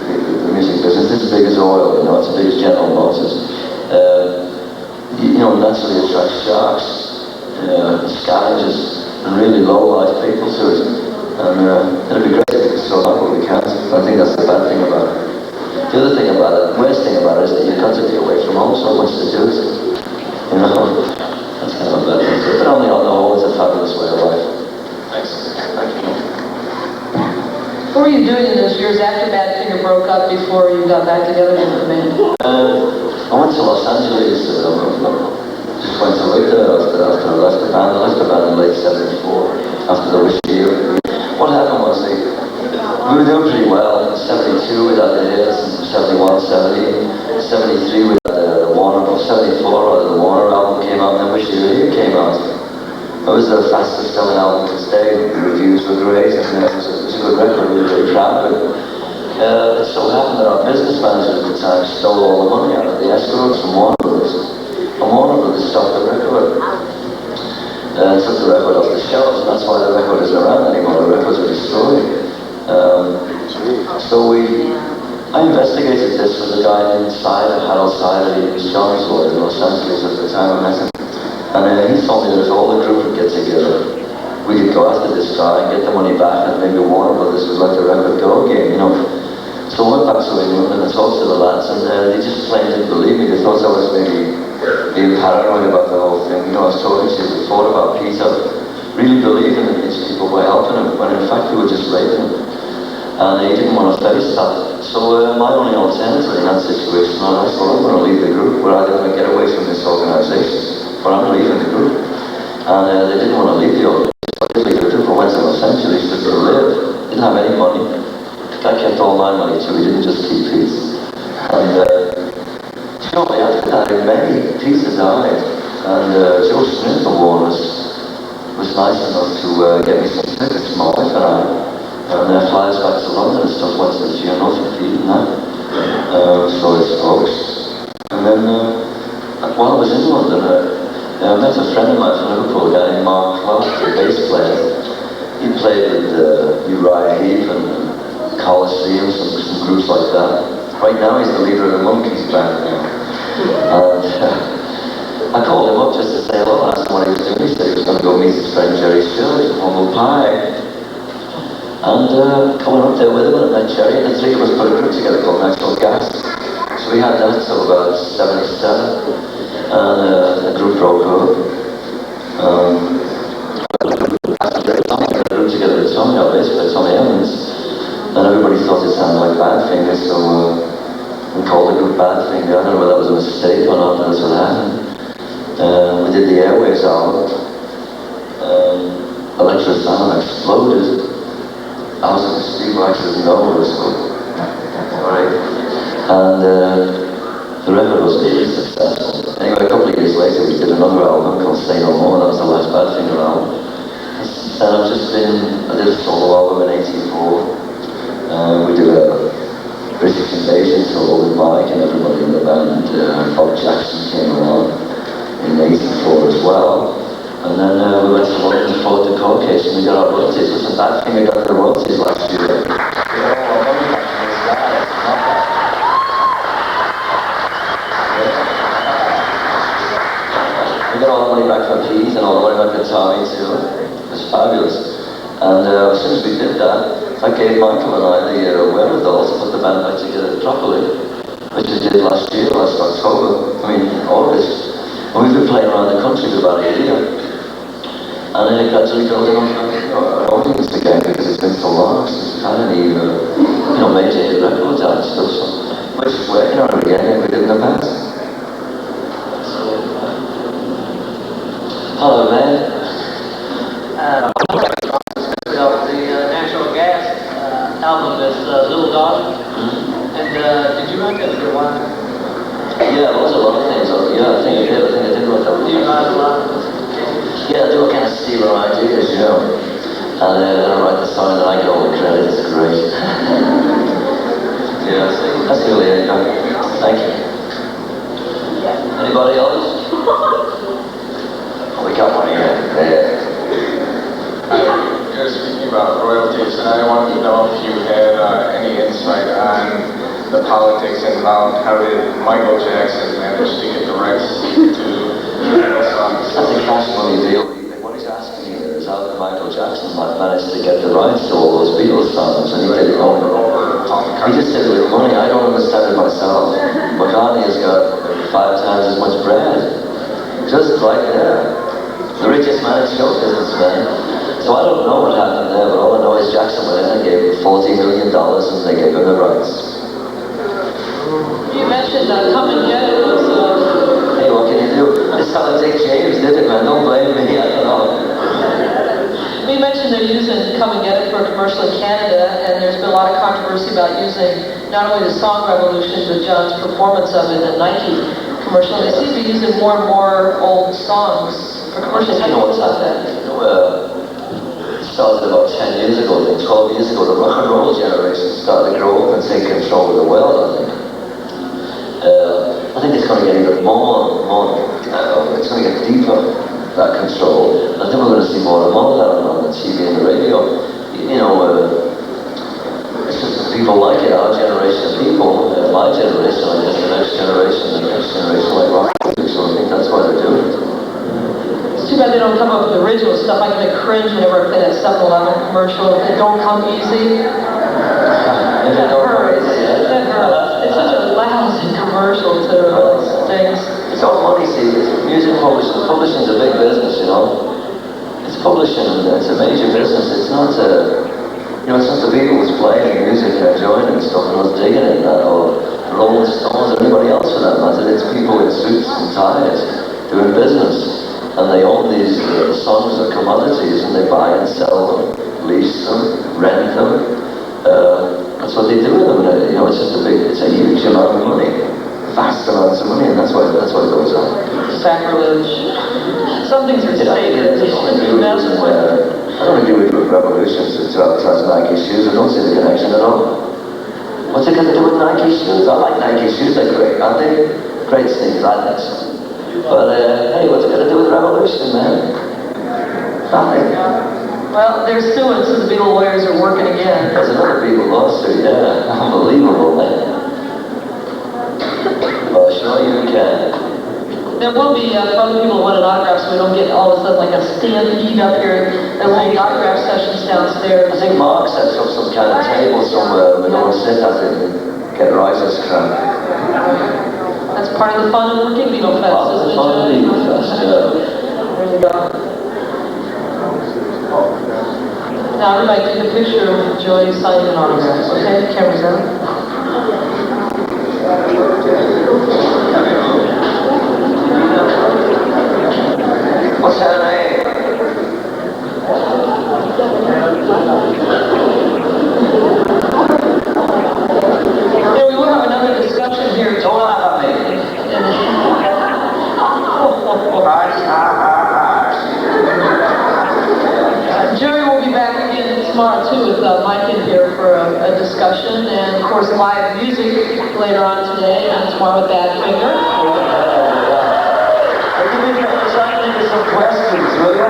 The music business is as big as oil, you know, it's as big as General Motors. You know, naturally attracts sharks, scavengers, and really low-life people to it. And it'd be great if we could sort out what we can't. I think that's the bad thing about it. The other thing about it, the worst thing about it, is that you've got to be away from home so much to do it. You know, that's kind of a bad thing. But on the whole, it's a fabulous way of life. Thanks. Thank you. What were you doing in those years after Badfinger broke up before you got back together with the band? I went to Los Angeles. Just went to live there after I left the band. I left the band in late '74 after the Wish year. What happened was we were doing pretty well. In '72 we had the hits, and '71, '70, '73 we had the Warner, '74 the Warner album came out, and then Wish You Were Here came out. It was the fastest selling album to stay. The reviews were great, and it was a good record. We were really proud of it. It so happened that our business manager at the time stole all the money out of the escrows from Warner Brothers. And Warner Brothers stopped the record. Took the record off the shelves, and that's why the record isn't around anymore. The records are destroyed. I investigated this with a guy inside, Harold Siler, he was John's lawyer in Los Angeles at the time I met him. And he told me that if all the group would get together, we could go after this guy and get the money back, and maybe Warner Brothers would let the record go again, you know. So I went back to England and I talked to the lads, and they just plain didn't believe me. They thought I was maybe being paranoid about the whole thing. You know, I was talking to you before about Peter really believing that these people were helping him, when in fact they were just raping him. And he didn't want to face that. So my only alternative in that situation, I thought, I'm going to leave the group. We're either going to get away from this organisation, or I'm leaving the group. And they didn't want to leave the organisation. So I did leave the group. I went to Los Angeles to live. Didn't have any money. I kept all my money too. We didn't just keep Pete's. And shortly after that, in May, Peter died. And Joe Smith, the Warners, was nice enough to get me some tickets, my wife and I. And fly us back to London and stuff, went to the funeral for Pete and that. Saw his folks. And then, while I was in London, I met a friend of mine from Liverpool, a guy named Mark Clark, the bass player. He played with Uriah Heep and Colosseum, some groups like that. Right now he's the leader of the Monkeys band now. And I called him up just to say hello, and asked him what he was doing. He said he was going to go meet his friend Jerry Stewart at Humble Pie. And coming up there with him, and I met Jerry, and the three of us put a group together called Natural Gas. So we had that till about 77, and the group broke up. We put a group together with Tommy, our bass player, Tommy Evans, and everybody thought it sounded like Badfinger, so we called the group Badfinger. I don't know whether that was a mistake or not, but that's what happened. We did the Airwaves album. Electro Sound exploded. I was in the studio, I didn't know it was good. Alright. And the record was really successful. Anyway, a couple of years later, we did another album called Say No More. That was the last Badfinger album. And I did a solo album in '84. We did a British Invasion tour with Mike and everybody in the band. Bob Jackson came along in '84 as well. And then we went to London and fought the court case, and we got our royalties. It was a bad thing we got the royalties last year. We got all the money back from Pete and all the money back from Tommy too. It was fabulous. And as soon as we did that gave Michael and I the wherewithal to put the band back together properly, which we did last October, August. And we've been playing around the country for about a year. And then it gradually building up our audience again, because it's been so long since we've had any, major hit records out and stuff. So we're just working on it again, like we did in the past. Hello, man. The Natural Gas album is Little Dog. And did you write that for a while? Yeah, there was a lot of things. Yeah, I think I did write that. Do you write a lot? Yeah, they were kind of steal our ideas, you know. And then I write the song and then I get all the credit. It's great. Yeah, that's really it. Thank you. Anybody else? Oh, we got one here. Yeah. You're speaking about royalties, and I wanted to know if you had any insight on the politics involved. How did Michael Jackson manage to get the rights to songs? That's a cash money deal. What he's asking here is how did Michael Jackson manage to get the rights to all those Beatles songs, and he did it over. He just did it with money. I don't understand it myself. McCartney has got 5 times as much bread. Just right there. The richest man in show business, man. So I don't know what happened there, but all I know is Jackson went in and gave him $40 million and they gave him the rights. You mentioned Come and Get It was... Hey, what can you do? This fella Dick James did it, man. Don't blame me. I don't know. You mentioned they're using Come and Get It for a commercial in Canada, and there's been a lot of controversy about using not only the song Revolution, but John's performance of it in the Nike commercial. They seem to be using more and more old songs. for commercial You know what's happening? You know, it started about 10 years ago, I think 12 years ago, the rock and roll generation started to grow up and take control of the world, I think. I think it's going to get even more, it's going to get deeper, that control. I think we're going to see more and more of that on the TV and the radio. You know, it's just that people like it, our generation of people, my generation, I guess the next generation like rock music, so I think that's why they're doing it. It's too bad they don't come up with original stuff. I get cringe whenever I play that 7-Eleven commercial. It don't come easy. That hurts. That hurts. It's such a lousy commercial to things. It's all money, see. Music publishing. Publishing's a big business, you know. It's publishing. It's a major business. It's not you know, it's not the Beatles playing music and enjoying it and stuff and us digging it, or Rolling Stones or anybody else for that matter. It's people in suits and ties doing business. And they own these songs or commodities, and they buy and sell them, lease them, rent them. That's what they do with them. And, you know, it's just it's a huge amount of money, vast amounts of money, and that's why it goes on. Sacrilege. Some things are sacred. I don't agree with revolutions to advertise Nike shoes. I don't see the connection at all. What's it got to do with Nike shoes? I like Nike shoes. They're great, aren't they? Great sneakers, I think so. But, hey, what's it got to do with revolution, man? Nothing. Well, they're suing, so the Beatle lawyers are working again. There's another Beatle lawsuit, yeah. Unbelievable, man. Well, sure you can. There will be for other people who want an autograph, so we don't get all of a sudden like a stampede up here. There will be autograph sessions downstairs. I think Mark sets up some kind of table somewhere where no one sit at it and get Riser's crap. That's part of the fun of working Beatlefest, isn't it? Fun of Beatlefest, yeah. There you go. Now everybody take a picture of Joey signing an autograph. Okay, the camera's out. What's her name? Yeah, we will have another discussion here. Don't laugh at me. Jerry will be back again tomorrow too with Mike in here for a discussion, and of course live music later on today and tomorrow with Badfinger. Some questions, will you?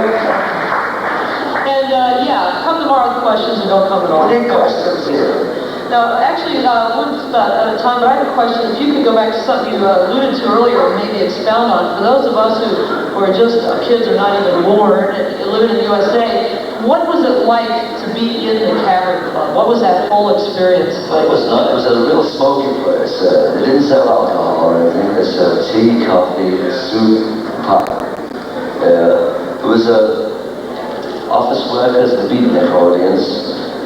And yeah, come tomorrow with questions and don't come at all. Any questions here? Now, actually, we're about out of time, but I have a question. If you could go back to something you alluded to earlier and maybe expound on. For those of us who are just kids or not even born, living in the USA, what was it like to be in the Cavern Club? What was that whole experience like? It was a real smoky place. They didn't sell alcohol or anything. They served tea, coffee, soup, pop. There was office workers, the beating accordions.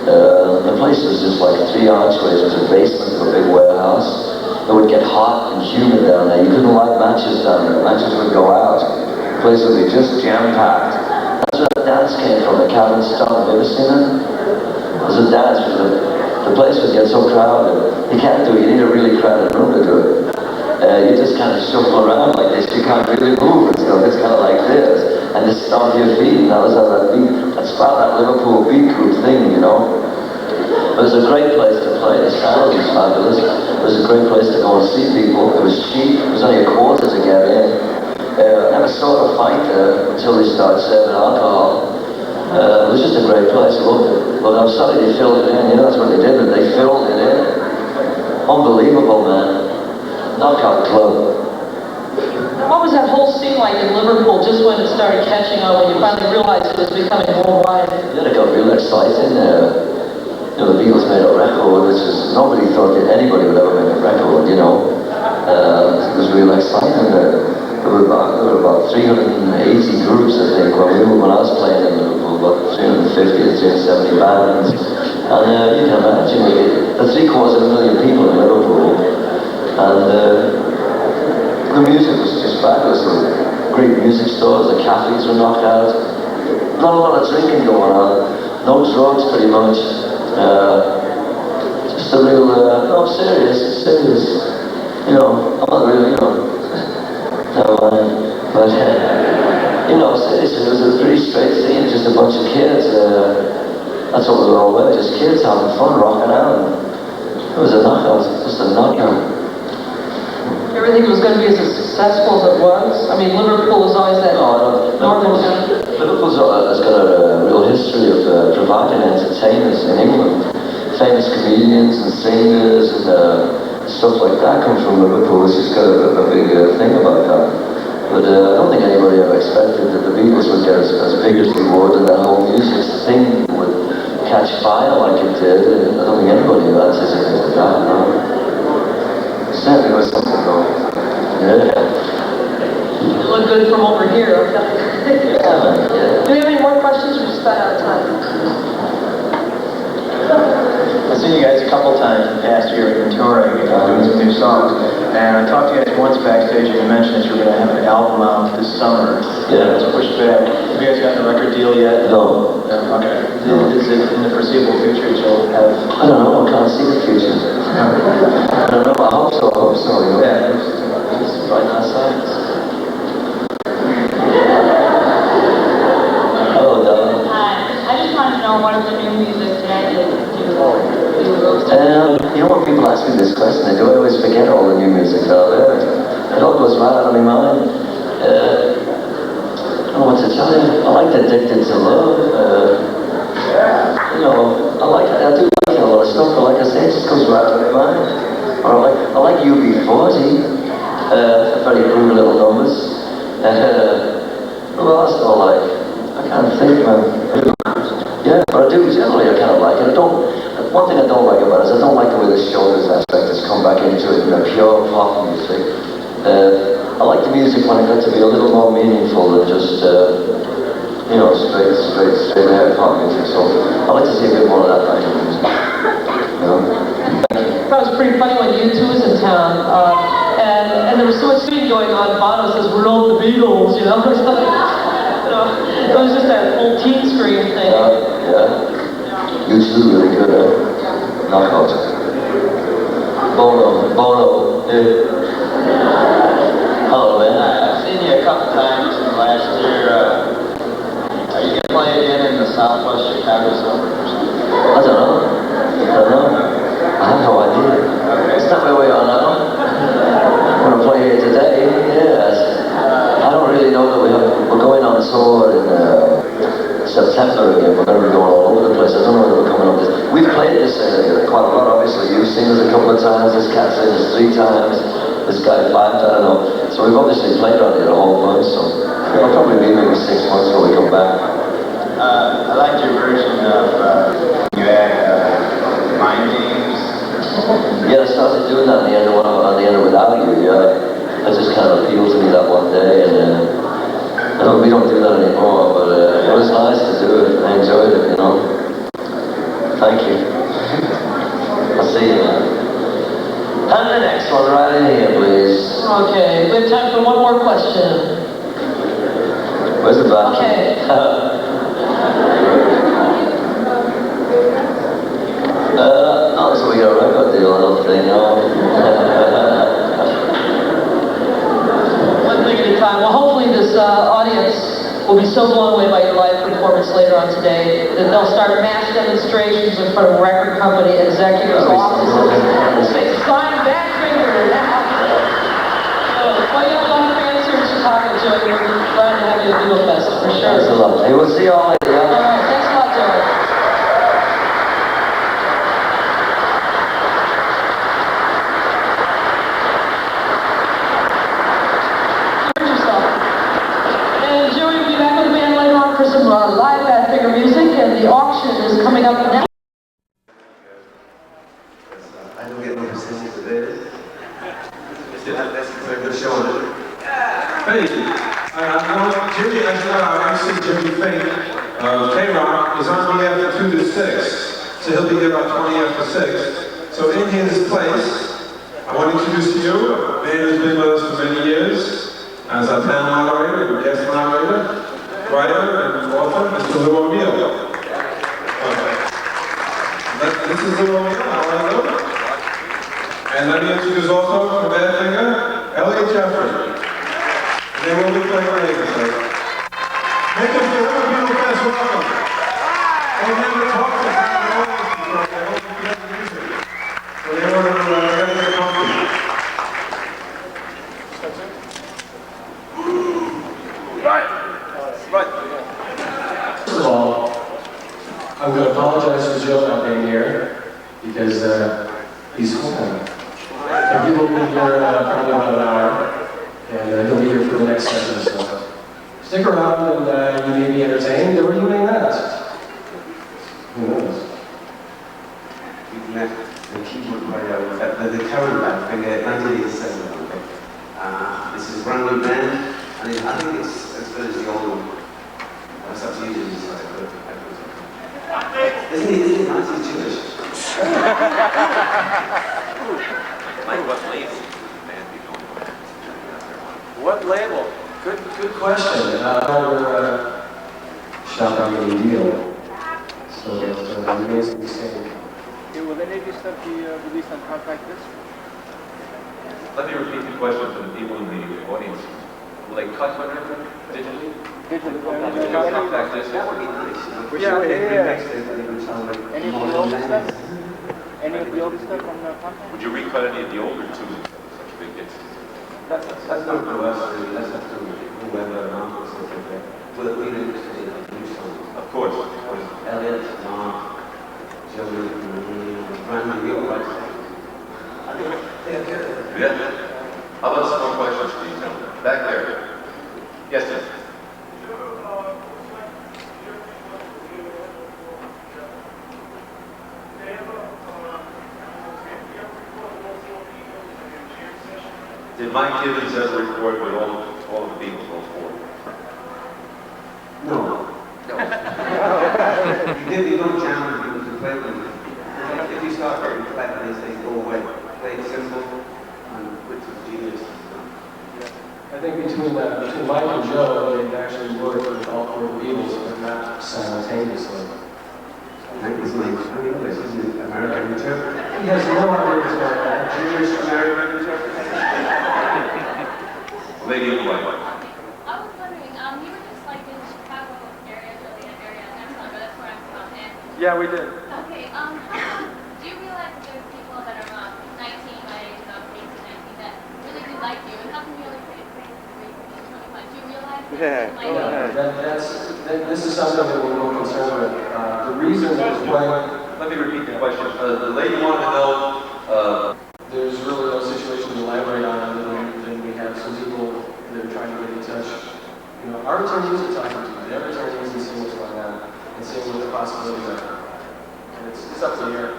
The place was just like 3 archways. It was a basement of a big warehouse. It would get hot and humid down there. You couldn't light matches down there. Matches would go out. The place would be just jam-packed. That's where the dance came from, the Cavern Stone. Have you ever seen it? It was a dance because the place would get so crowded. You can't do it. You need a really crowded room to do it. You just kind of shuffle around like this. You can't really move and stuff. It's kind of like this. And just stomp your feet. And that was how that beat. That's part of that Liverpool beat group thing, you know. It was a great place to play. The sound was fabulous. It was a great place to go and see people. It was cheap. It was only a quarter to get in. I never saw a fight there until they started serving alcohol. It was just a great place. I loved it. But I'm sorry they filled it in. Yeah, that's what they did. But they filled it in. Unbelievable, man. Knockout club. What was that whole scene like in Liverpool just when it started catching on, when you finally realized it was becoming worldwide? Yeah, it got real exciting. You know, the Beatles made a record, which is, nobody thought that anybody would ever make a record, you know. It was real exciting. There were about 380 groups, I think, when I was playing in Liverpool, about 350 or 370 bands. And you can imagine, there were 750,000 people in Liverpool. And the music was just fabulous. There were great music stores, the cafes were knocked out. Not a lot of drinking going on. No drugs, pretty much. Just a real, no, serious. You know, I'm not really, you know, no, but You know, seriously, it was a pretty straight scene, just a bunch of kids. That's what we were all with, just kids having fun, rocking out. It was a knockout, just a knockout. Everything was going to be as successful as it was. I mean, Liverpool was always that northern town. Liverpool's has got a real history of providing entertainers in England. Famous comedians and singers and stuff like that come from Liverpool. It's just got a big thing about that. But I don't think anybody ever expected that the Beatles would get as big as they would and that whole music thing would catch fire like it did. I don't think anybody anticipated that, no. Certainly was something wrong. Yeah. You look good from over here, okay? Yeah. Do we have any more questions or just about out of time? I've seen you guys a couple times in the past year doing some new songs, and I talked to you guys once backstage and you mentioned that you were going to have an album out this summer. Yeah. It's pushed back. Have you guys gotten a record deal yet? No. Okay. Is it in the foreseeable future that you'll have... I don't know, I can't see the future. I don't know, I hope so, you know. Yeah. It's right outside. Hello, darling. Hi. I just wanted to know what is the new music today that you You know when people ask me this question, I do always forget all the new music out there. It all goes right out of my mind. I don't know what to tell you. I like Addicted to Love. You know, I do like a lot of stuff, but like I say, it just goes right out of my mind. Or I like UB40. Very groovy little numbers. What else do I like? I can't think, man. Yeah, but I do generally. I kind of like it. One thing I don't like about it is I don't like the way the shoulders aspect has come back into it in a pure pop music. I like the music when it got to be a little more meaningful than just, you know, straight ahead pop music. So I like to see a bit more of that kind of music. You know? I thought it was pretty funny when U2 was in town, and there was so much shooting going on. Bono says, "We're all the Beatles," you know? It was just that whole teen scream thing. Yeah. U2 really good knockout. Bono, yeah. Hello, man. I've seen you a couple times in the last year. Are you going to play again in the Southwest Chicago suburbs or something? I don't know. I have no idea. Okay. It's not where we are now. I'm going to play here today, yes. I don't really know that we're going on tour in September again. We're going to be going all over the place. I don't know whether we're coming up this. We've played this quite a lot, obviously. You've seen us a couple of times. This cat's seen us 3 times. This guy 5 times, I don't know. So we've obviously played on it a whole bunch, so it'll probably be maybe 6 months when we come back. I liked your version of, you had Mind Games. Yeah, I started doing that on the end of Without You, yeah. It just kind of appealed to me that one day, and we don't do that anymore, but it was nice to do it. I enjoyed it, you know. Thank you. I'll see you, man. And the next one right in here, please. Okay, we have time for one more question. Where's the bathroom? Okay. Not so we got a record deal, I don't think, no. One thing at a time. Well, hopefully this audience will be so blown away by your live performance later on today that they'll start mass demonstrations in front of record company executives' offices. They sign that finger now. Well, you have a lot of fans here in Chicago, Joey. We're glad to have you at Beatlefest, for sure. Thanks a lot. Hey, we'll see you all later. All right, thanks a lot, Joey. Live Badfinger music, and the auction is coming up now. I don't get no position today. That's a good show. Hey, I see Jimmy Fink of K-Rock is on the after 2 to 6, so he'll be here about 20 after 6. So in his place, I want to introduce to you a man who's been with us for many years as our panel moderator, guest moderator, writer and author, Mr. Lou O'Neill. This is Lou O'Neill, how are you? And let me introduce also from Badfinger, Elliot Joffrey. And they will be playing later, so. Make them feel Beatlefest welcome. And never talk to them always because they hope you get the music. So they were ready to come to you. Right. First of all, I'm going to apologize for Joe not being here because he's home. And he will be here probably about an hour, and he'll be here for the next session. So stick around and you may be entertained, or you may not. Who knows? We've met the keyboard player, the current band, I think 1987. This is a brand new band, and I think it's as good as the old one. That's up to you to decide. Isn't he nice? He's Jewish. Mike, what label would the band be going with? What label? Good question. We're shop on any deal. So it remains to be seen. Will any of your stuff be released on compact disc? Let me repeat the question for the people in the audience. Will they cut everything digitally? Digitally. Compact disc? That would be nice. Yeah. Any of the older stuff? Any of the older stuff on the compact? Would you recut any of the older tunes? Such big hits. That's not to us, really. That's up to whoever or not, or something like that. We're interested in new songs. Of course. Elliot, Mark, Joey, Brandon, we all right. Yeah. How about some more questions, please? Back there. Yes, sir. Did Mike Gibbins ever record with all of the Beatles, all four? No. You don't jam with people to play with them. If you start getting clever, they say, go away. Play it simple and with some genius. I think between Mike and Joe, they've actually worked with all four Beatles, but not simultaneously. Mike is like, I mean, this is an American interpreter. He has no idea what's going on. Jewish American interpreter. Lady in white. I was wondering, you were just like in the Chicago area, Joliet area, Amazon, but that's where I'm from. And Yeah, we did. okay, do you realize that there's people that are 19, my age, about 18, 19, that really do like you, and how can you only play it 25? Do you realize that? This is something that we're more concerned with. The reason that we're playing... Let me repeat the question. The lady wanted to know... There's really no situation to elaborate on other than we have some people that are trying to get in touch. You know, our attorneys are talking to you. Their attorneys and seeing what's going on and seeing what the possibilities are. And it's up to you.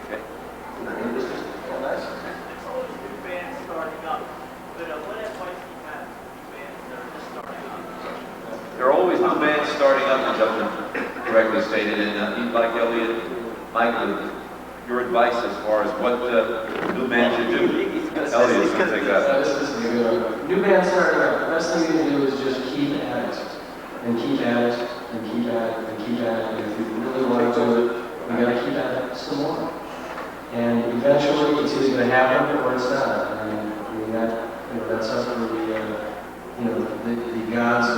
Okay. Yeah, nice. It's always new bands starting up, but what advice do you have to bands that are just starting up? There are always new bands starting up, as Justin correctly stated, and like Elliot, Mike, your advice as far as what new band should do. Elliot's going to take that. This is a good one. New band starting up. The best thing you can do is just keep at it. And keep at it, and keep at it, and keep at it. And if you really want to do it, you got to keep at it some more. And eventually, it's either going to happen or it's not. I mean that's up to the gods of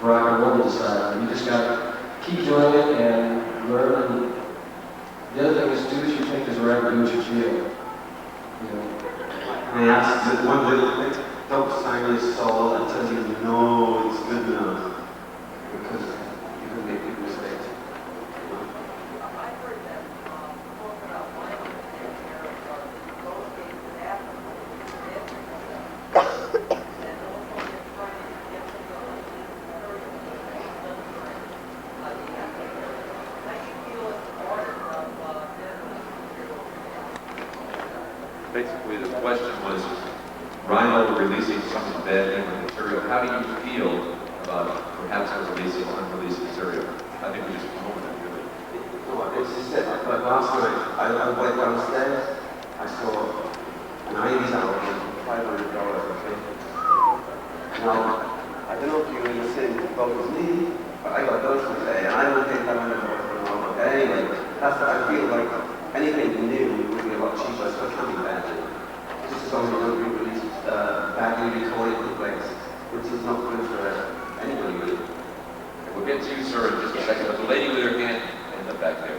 rock and roll to decide. You just got to keep doing it and learn. And the other thing is do what you think is right, do what you feel. You know. I asked one little thing, don't sign your soul until you know it's good enough. Because you can make big mistakes. Basically, the question was, Rhino releasing some of the bad material. How do you feel about perhaps releasing unreleased material? I think we just come over that really. It's just that, like last night, I went downstairs, I saw an Ivy's album, $500, okay? Now, I don't know if you're in the same boat as me, but I got those today, and I don't think I'm going to go for an album. But anyway, I feel like anything new would be a lot cheaper, so it can't be bad. Just as long as you don't re-release badly recorded bootlegs, which is not good for Anybody really. We'll get to you, sir, in just a second, but the lady with her hand in the back there.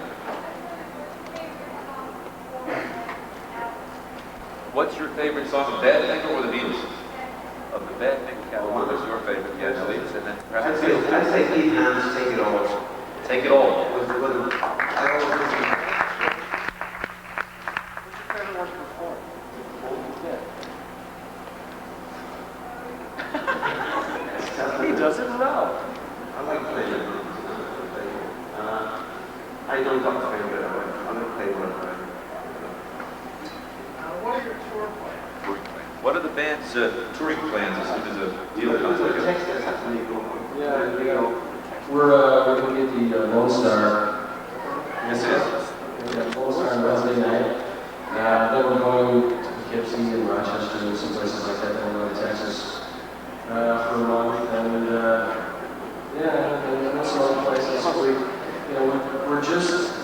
What's your favorite song, of Bad Finger or the Beatles? Of the Bad Finger catalog, what's your favorite? Yeah, Elliot, and then perhaps I'd say Keith Ham's Take It All. Take It All. I always listen. He doesn't know. I like playing it. I don't have a favorite. I like playing what I play. What are your tour plans? What are the band's touring plans as soon as a deal comes together? Yeah, we're going to get the Lone Star. Yes, it is. Yeah, Lone Star on Wednesday night. Then we're going to Poughkeepsie and Rochester and some places like that. Then we're going to Texas for a month. And and some other places.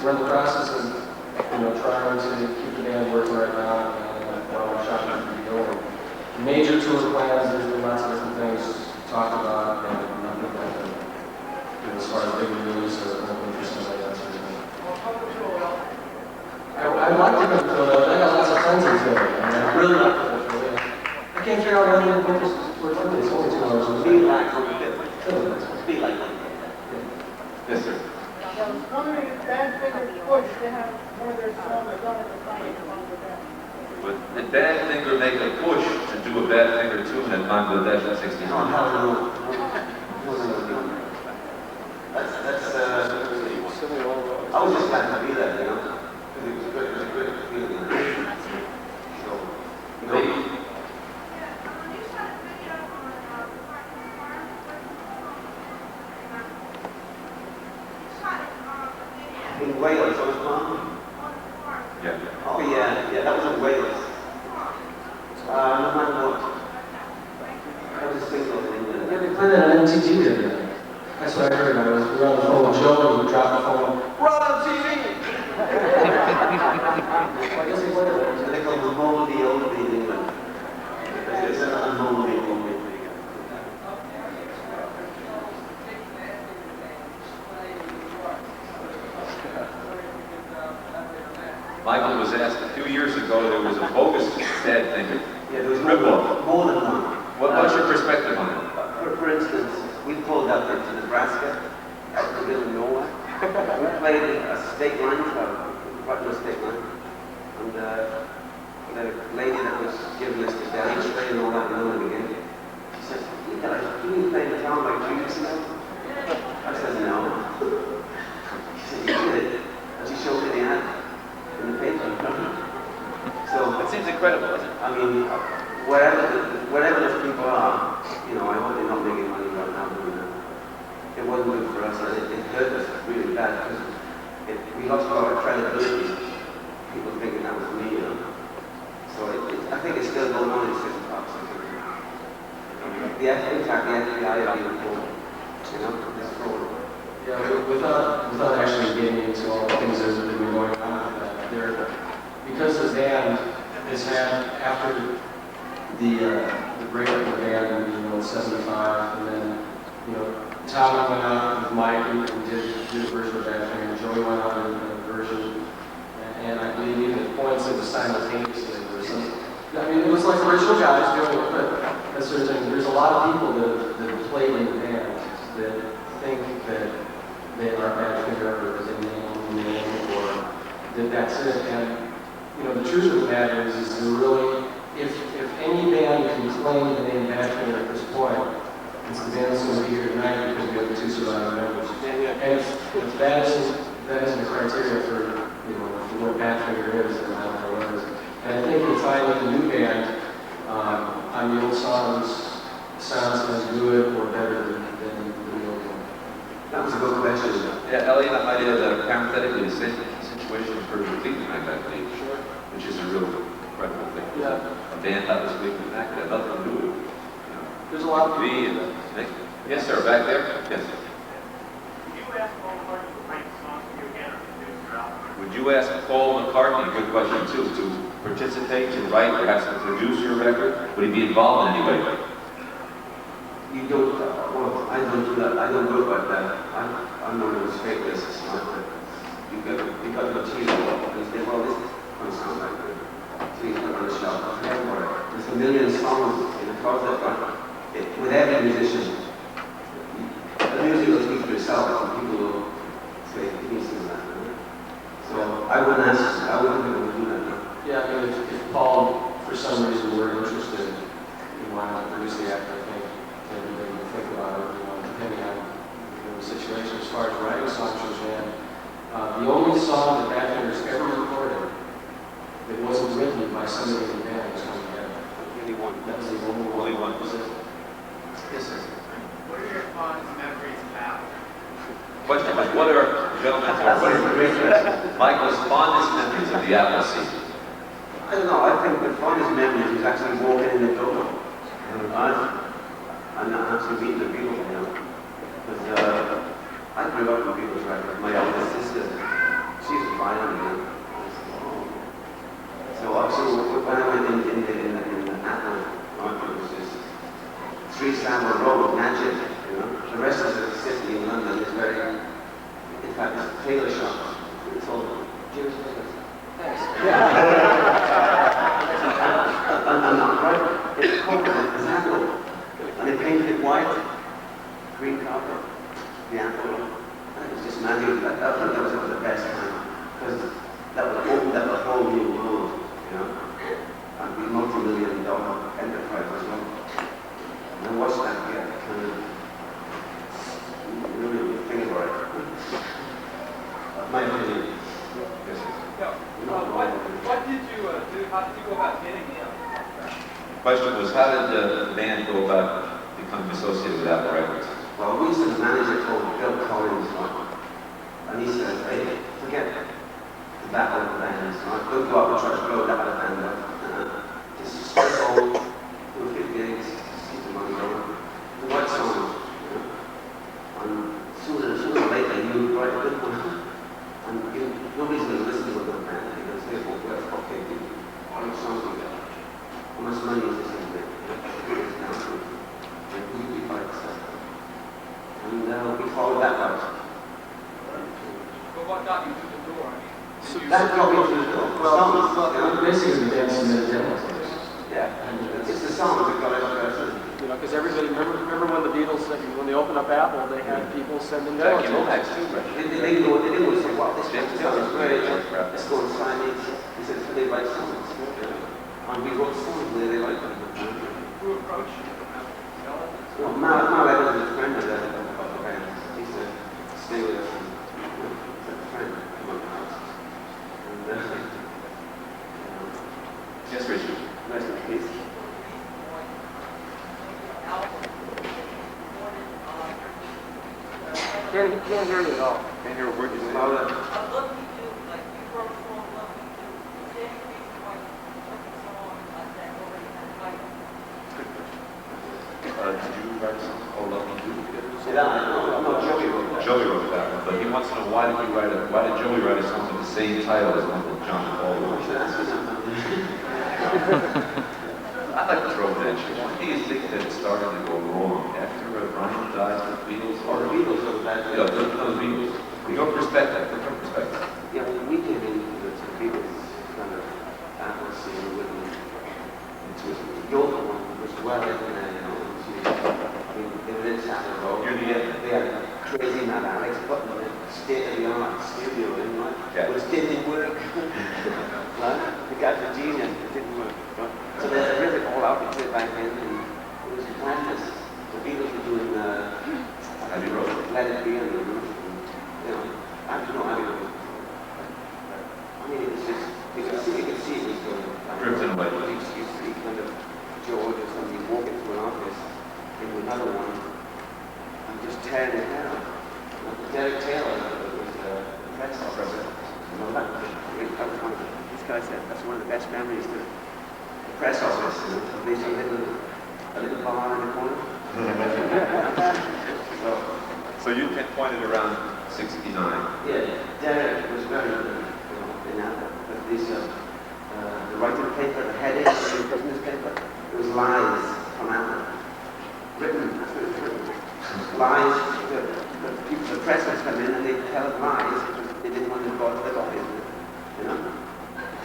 We're in the process of trying to keep the band working right now. While we're shopping for the deal. Major tour plans, there's been lots of different things talked about, and nothing like that. As far as big news or interesting like that sort of thing. I'd like to go to Philadelphia. I got lots of friends in Philly. I really like Philadelphia. I can't figure out why the Vocals were Philly. It's only 2 hours away. Be like Yes, sir. I was wondering if Bad Finger pushed to have more of their songs done at the time of Bangladesh. Would the Bad Finger make a push to do a Bad Finger tune at Bangladesh in 69? No. That's I was just glad to be there, because it was good. It was a good feeling. So, in Wales, I was born. Yeah. Oh yeah, that was in Wales. No matter what. I was a single in England. Yeah, they played that on MTV the other day. That's what I heard. We were on the phone with Joe, and we dropped the phone. We're on TV! I guess they played it. They call the Molland in England. It's an unholy movie. Michael was asked a few years ago, there was a bogus Bad Finger. Yeah, there was rip-off. more than one. What's your perspective on it? For instance, we pulled up into Nebraska, out in the middle of nowhere. We played a state line, right on a state line. And the lady that was giving us the deli tray and all that, and again, she said, "You mean play the town like 2 weeks ago?" I said, "No." She said, "You did." And she showed me the ad in the paper. So it seems incredible, doesn't it? I mean, wherever those people are, I hope they're not making money right now doing that. It wasn't good for us, and it hurt us really bad because we lost a lot of credibility. People thinking that was me, So I think it's still going on in certain parts of the country. In fact, the FBI are being pulled, this fraud. Yeah, without actually getting into all the things that have been going on, because the band has had, after the breakup of the band in 75, and then, Tommy went out with Mike and did a version of that thing, and Joey went out and did a version, and I believe even at points it was simultaneously. It was like original guys doing it, but that sort of thing. There's a lot of people that played in the band that think that they are Bad Finger, or that they name, or that that's it. And the truth of the matter is there really, if any band can claim the name Bad Finger at this point, it's the band that's going to be here tonight because we have the 2 surviving members. And if that isn't the criteria for what Bad Finger is, then I don't know what is. And I think in finding the new band, on the old songs, sounds as good or better than the old one. That was a good question. Yeah, Elliot, I might add parenthetically, the same situation for the Beatlefest, I believe. Sure. Which is a real incredible thing. Yeah. A band that was Beatlefest had nothing to do with it. There's a lot of people. Yes, sir, back there? Yes. Would you ask Paul McCartney, good question too, to participate, to write, perhaps to produce your record? Would he be involved in any way? You don't, I don't don't do that. I don't do it like that. I'm one of those fake lists, right? That you got to achieve it. And you say, well, this doesn't sound like good. So you put on the shelf. There's a million songs in the closet, right? With every musician, the music will speak for itself, and people will say, give me some of that. Right? So I wouldn't answer. I wouldn't think I would do that. No? Yeah, I mean, if Paul, for some reason, were interested in wanting to produce the act, I think everybody would think about it, depending on the situation. As far as writing songs for the band, the only song that Badfinger's ever recorded that wasn't written by somebody in the band was Come Together. Only one. That was the only one. Was it? Yes, sir. What are your fond memories of Apple? Question was, what are, Michael's fondest memories of the Apple season? I don't know. I think the fondest memories is actually walking in the door. I'm not actually meeting the Beatles, because I grew up with Beatles records. My older sister, she's a violin, So also when I went in the Apple, it was just 3 Savile Road, Magic, The rest of the city in London is very, in fact, it's a tailor shop. It's all Jewish tailors. Thanks. And right, it's called an apple. And they painted it white, green carpet, the apple. And it was just magic. I think that was the best time. Because that would open up a whole new world, and be multi-million-dollar enterprise as well. And I watched that get kind of really think about it. My opinion. Yes. What did you do? How did you go about getting him? Question was, how did the band go about becoming associated with Apple Records? Well, we used to have a manager called Bill Collins, and he said, hey, forget the battle of the bands, don't go out and try to blow that band up. Just start home, do a few gigs, keep the money going. The white songs, and sooner or later you write a good one. And nobody's going to listen to a good band because they're going to go, okay, how much songs do you got? How much money is this in there? It's down to and who do you like stuff? And we followed that route. But what got you through the door? So that got me through the door. Songs, basically the band submitted demos. Yeah, it's the songs that got us through. Because everybody, remember when the Beatles, when they opened up Apple, they had people sending demos. They didn't say, wow, this sounds great, let's go and sign it. He said, they write songs. And we wrote songs where they liked them. Who approached you? Well, Mal Evans is a friend of the band. He said, stay with us. He's a friend, come on the house. And, yes, Richard. Nice to meet you. Can't hear you at all. Can't hear a word you say. Did you write something called Love Me Do? No, Joey wrote that. Joey wrote that one, but he wants to know why did Joey write a song with the same title as Uncle John Paul? I'd like to throw it at you. Why do you think that it started to go wrong after Brian died with the Beatles? Or the Beatles or the bad? Yeah, those Beatles. Your perspective, from your perspective. Yeah, we came into the Beatles kind of Apple scene with the older one was well into that, they were in Savile Row. They had Crazy Mad Alex putting the state-of-the-art studio in, which didn't work. The guys were genius, it didn't work. So they had ripped it all out into it back then, and it was madness. The Beatles were doing Abbey Road. Let It Be on the Roof. I don't know, Abbey Road. I mean, it was just, you could see it was going. Drifting away. You see kind of George or somebody walk into an office, into another one, and just tearing it down. Derek Taylor was the press officer. This guy said that's one of the best memories to the press office. There's a little bar in the corner. So you pinpointed around 69. Yeah, Derek was very good in that. But the writing paper, the heading of the business paper, it was lies from Apple. Written, that's what it was written. lies, the press would come in and they'd tell lies because they didn't want to go to the lawyer, you know?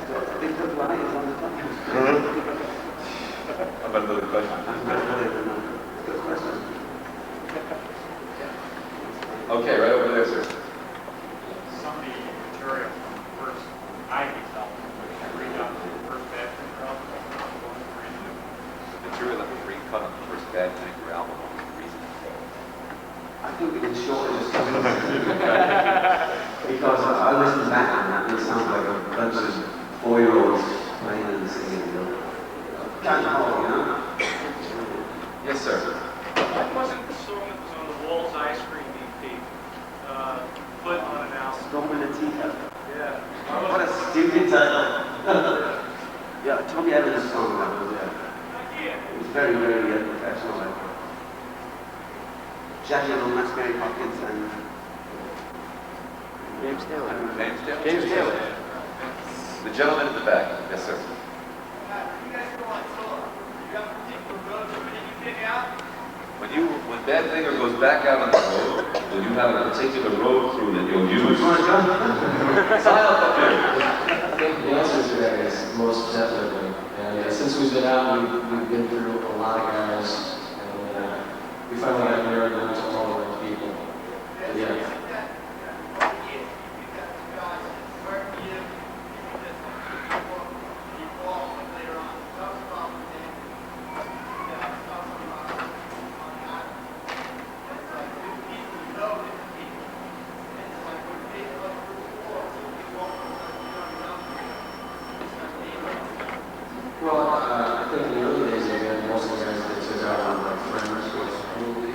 So they put lies on the top. About another question? Good question. Okay, right over there, sir. Some of the material from the first Ivy album, which I read out the first Bad Finger album, The material that was recut on the first Bad Finger album, what was the reason? I think it was short just because I listened back and it sounds like a bunch of 4-year-olds playing and singing, you know. Kind of hard, you know? Yes, sir. What wasn't the song that was on the Walls Ice Cream EP? Put on an album. Storm in a Teacup. Yeah. What a stupid title. Yeah, Tommy Evans' song that was, yeah. It was very, very professional. Jackie Lomax, Mary Hopkins, and James Taylor. James Taylor? James Taylor. The gentleman in the back. Yes, sir. You guys go on tour. You have a particular road that you pick out? When Bad Finger goes back out on the road, will you have a particular road crew that you'll use? Sign up up there. I think the answer to that is most definitely. And since we've been out, we've been through a lot of guys, and we finally got narrowed down to all the right people. But yeah. Well, I think in the early days, again, most of the guys that took out were like friends,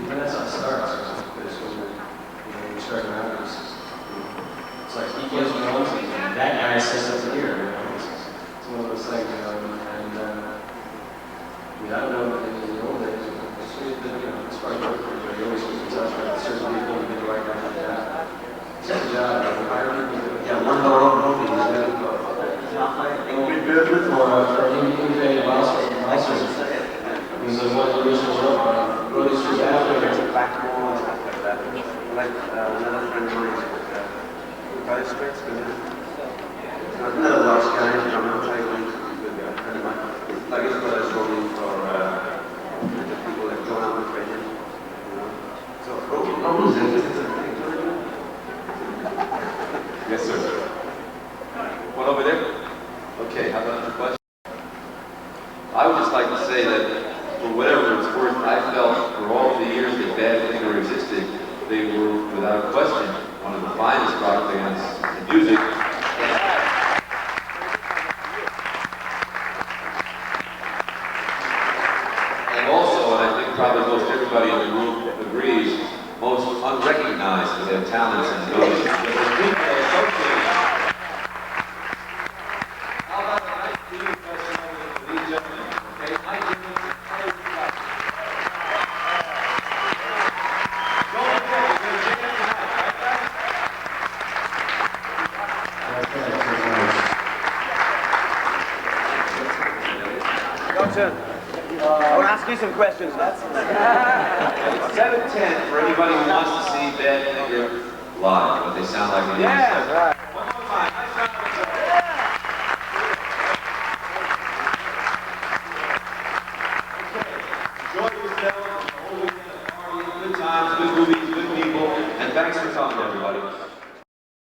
and that's how it starts. Because when we started out, it's like he gives me one thing, and that guy says up to here. You know? It's one of those things, you know. And I mean, I don't know in the old days, as far as work, you always keep in touch with certain people to get the right guy for that. It's just a job. Hire people. Yeah, one door open, he's good. For independent bosses, he was one of the original producers after Blackmore and stuff like that. Like another friend of mine, Guy Spritz, another Welsh guy, drummer, Taylor, he's a good guy, friend of mine. Like his brother's rolling for the people that join out with Freddie, you know. So, Rollins is a thing, Yes, sir. One over there? Okay, how about another question? I would just like to say that, for whatever it's worth, I felt for all the years that Bad Finger existed, they were, without question, one of the finest rock bands in music. And also, and I think probably most everybody in the room agrees, most unrecognized for their talents and abilities. I want to ask you some questions. 7:10 for anybody who wants to see Bad Finger live, what they sound like. Yeah, right.